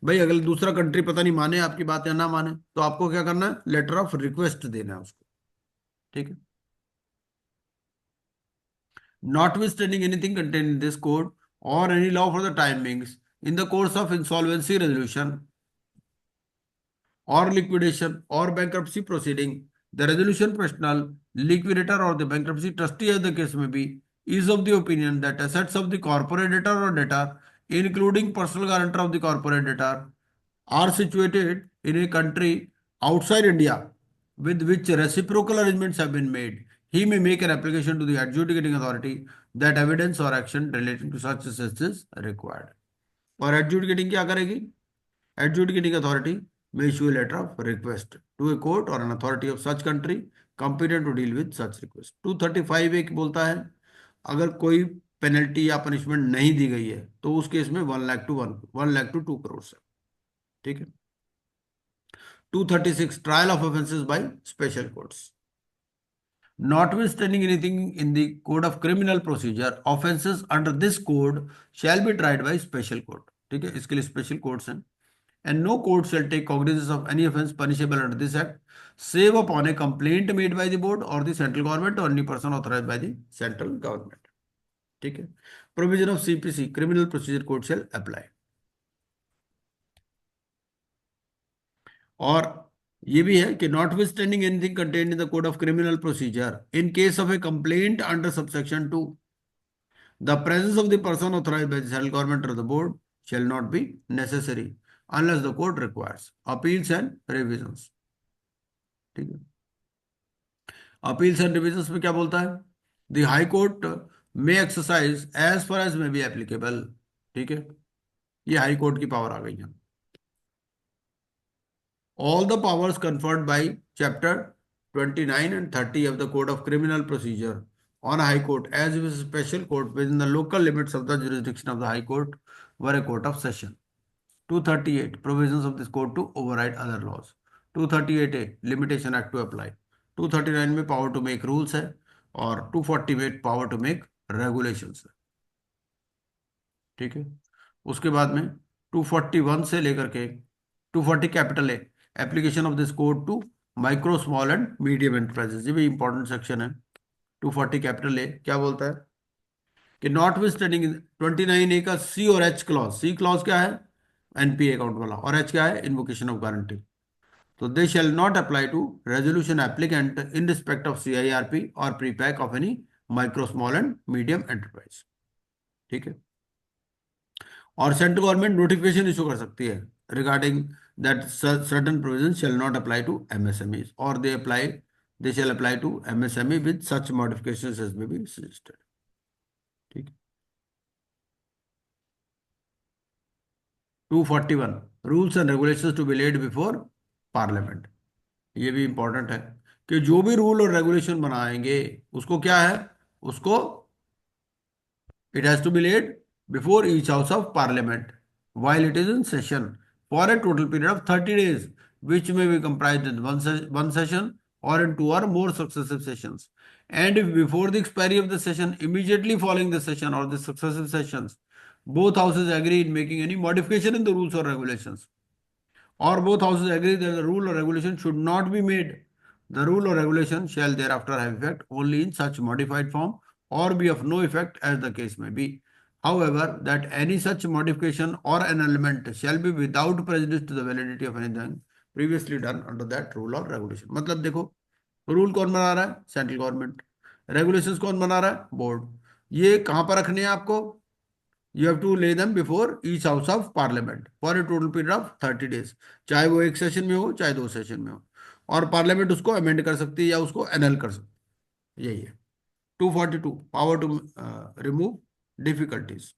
भाई अगर दूसरा कंट्री पता नहीं माने आपकी बात या ना माने, तो आपको क्या करना है, लेटर ऑफ रिक्वेस्ट देना है उसको, ठीक है। Notwithstanding anything contained in this code or any law for the timings in the course of insolvency resolution or liquidation or bankruptcy proceeding, the resolution professional, liquidator or the bankruptcy trustee as the case may be, is of the opinion that assets of the corporate debtor or debtor, including personal guarantor of the corporate debtor, are situated in a country outside India with which reciprocal arrangements have been made. He may make an application to the adjudicating authority that evidence or action relating to such assets is required. और adjudicating क्या करेगी? Adjudicating authority may issue a letter of request to a court or an authority of such country competent to deal with such request. 235 एक बोलता है अगर कोई penalty या punishment नहीं दी गई है तो उस केस में 1 लाख टू 2 करोड़ है, ठीक है। 236 trial of offences by special courts, notwithstanding anything in the code of criminal procedure, offenses under this code shall be tried by special court. ठीक है, इसके लिए स्पेशल कोर्ट्स हैं. And no court shall take cognizance of any offense punishable under this act, save upon a complaint made by the board or the central government or any person authorized by the central government. ठीक है. Provision of CPC, criminal procedure code shall apply. और ये भी है कि notwithstanding anything contained in the code of criminal procedure, in case of a complaint under subsection 2, the presence of the person authorized by the central government or the board shall not be necessary unless the court requires. Appeals and revisions. ठीक है. Appeals and revisions में क्या बोलता है? The high court may exercise as far as may be applicable. ठीक है, ये high court की पावर आ गई है. All the powers conferred by chapter 29 and 30 of the Code of Criminal Procedure on a High Court as if a special court within the local limits of the jurisdiction of the High Court were a court of session. 238 provisions of this code to override other laws. 238A limitation act to apply. 239 में power to make rules है और 240 में power to make regulations है. ठीक है. उसके बाद में 241 से लेकर के 240 capital A application of this code to micro small and medium enterprises. ये भी इंपॉर्टेंट सेक्शन है. 240 कैपिटल ए क्या बोलता है कि नॉट विथस्टैंडिंग 29A का सी और एच क्लॉज. सी क्लॉज क्या है? एनपीए अकाउंट वाला. और एच क्या है? Invocation of guarantee. तो they shall not apply to resolution applicant in respect of CIRP और prepack of any micro small and medium enterprise. ठीक है. और सेंट्रल गवर्नमेंट नोटिफिकेशन इशू कर सकती है regarding that certain provision shall not apply to MSMEs और they shall apply to MSME with such modifications as may be suggested. ठीक. 241 rules and regulations to be laid before parliament. ये भी important है कि जो भी रूल और regulation बनाएंगे उसको क्या है, उसको it has to be laid before each house of parliament while it is in session for a total period of 30 days, which may be comprised in one session or in 2 or more successive sessions. And if before the expiry of the session, immediately following the session or the successive sessions, both houses agree in making any modification in the rules or regulations, or both houses agree that the rule or regulation should not be made, the rule or regulation shall thereafter have effect only in such modified form or be of no effect as the case may be. However, that any such modification or an element shall be without prejudice to the validity of anything previously done under that rule or regulation. मतलब देखो, rule कौन बना रहा है? Central government. Regulations कौन बना रहा है? बोर्ड. ये कहां पर रखने हैं आपको? You have to lay them before each house of parliament for a total period of 30 days. चाहे वो एक सेशन में हो चाहे 2 सेशन में हो. और पार्लियामेंट उसको अमेंड कर सकती है या उसको एनल कर सकती है. यही है. 242 power to remove difficulties.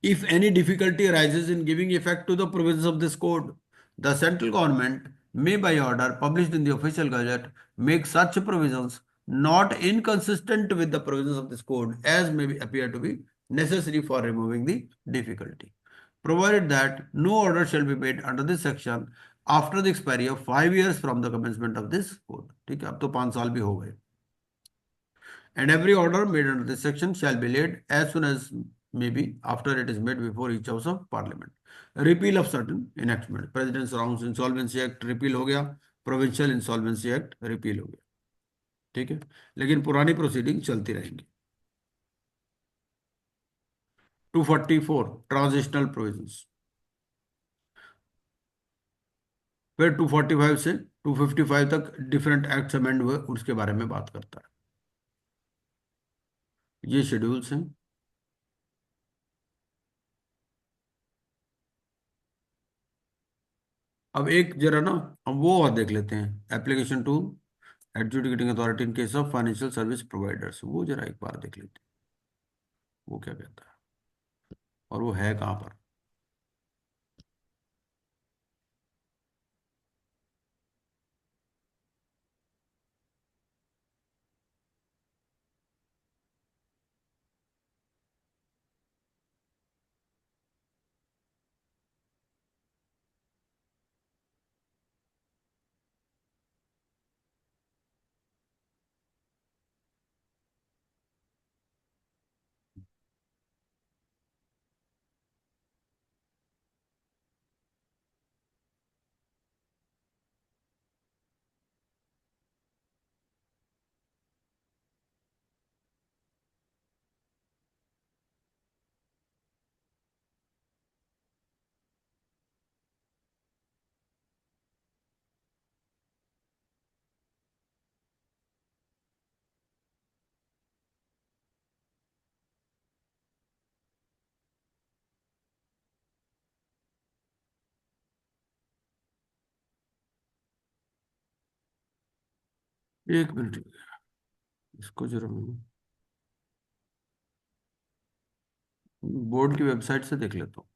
If any difficulty arises in giving effect to the provisions of this code, the central government may by order published in the official gazette make such provisions not inconsistent with the provisions of this code as may appear to be necessary for removing the difficulty, provided that no order shall be made under this section after the expiry of 5 years from the commencement of this code. ठीक है, अब तो 5 साल भी हो गए. And every order made under this section shall be laid as soon as may be after it is made before each house of parliament. Repeal of certain enactment. President's Rounds Insolvency Act repeal हो गया. Provincial Insolvency Act repeal हो गया. ठीक है, लेकिन पुरानी proceeding चलती रहेंगी. 244 ट्रांजिशनल प्रोविजंस. फिर 245 से 255 तक डिफरेंट एक्ट्स अमेंड हुए, उसके बारे में बात करता है. ये शेड्यूल्स हैं. अब एक जरा ना हम वो और देख लेते हैं. Application to adjudicating authority in case of financial service providers, वो जरा एक बार देख लेते हैं वो क्या कहता है और वो है कहाँ पर. एक मिनट, इसको जरा बोर्ड की वेबसाइट से देख लेता हूँ।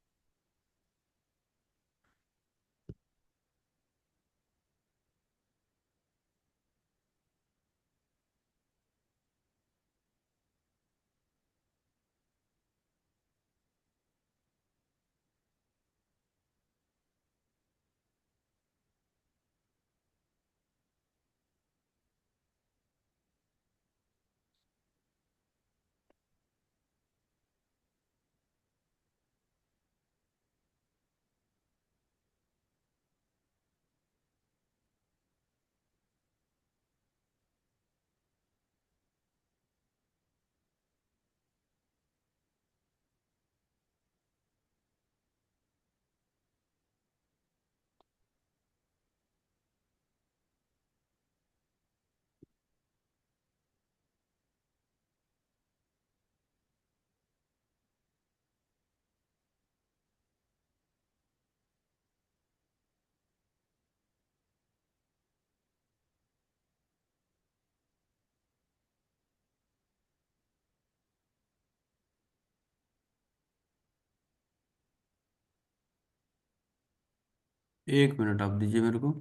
एक मिनट आप दीजिए मेरे को।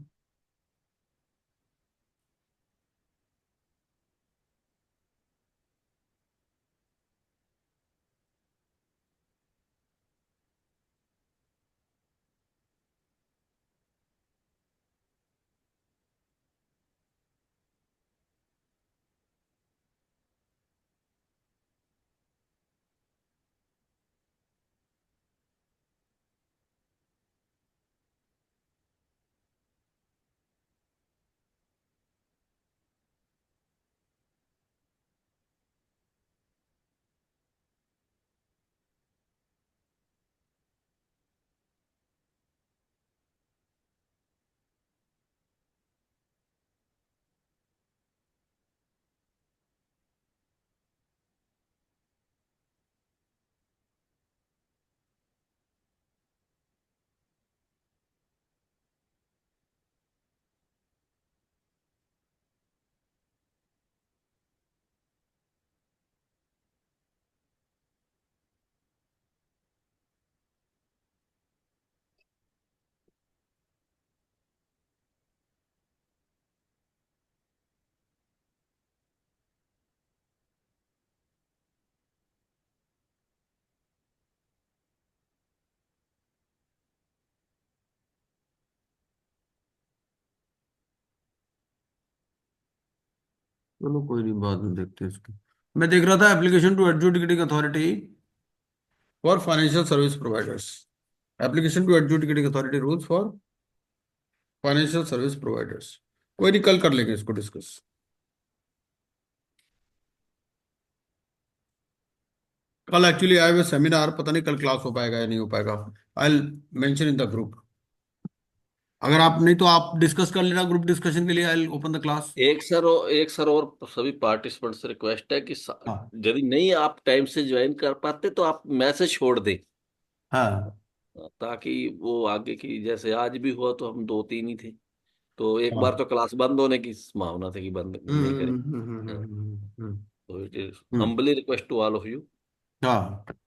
चलो कोई नहीं, बाद में देखते हैं इसको। मैं देख रहा था application to adjudicating authority for financial service providers, application to adjudicating authority rules for financial service providers. कोई नहीं, कल कर लेंगे इसको डिस्कस। कल एक्चुअली आई हैव सेमिनार, पता नहीं कल क्लास हो पाएगा या नहीं हो पाएगा। I will mention in the group. अगर आप नहीं तो आप डिस्कस कर लेना ग्रुप डिस्कशन के लिए। I will open the class. एक सर और सभी पार्टिसिपेंट से रिक्वेस्ट है कि हाँ यदि नहीं आप टाइम से ज्वाइन कर पाते तो आप मैसेज छोड़ दें, हाँ ताकि वो आगे की, जैसे आज भी हुआ तो हम दो तीन ही थे, तो एक बार हाँ। तो क्लास बंद होने की संभावना थी कि बंद नहीं करें। हम्म। तो it is hmm. Humbly request to all of you. हाँ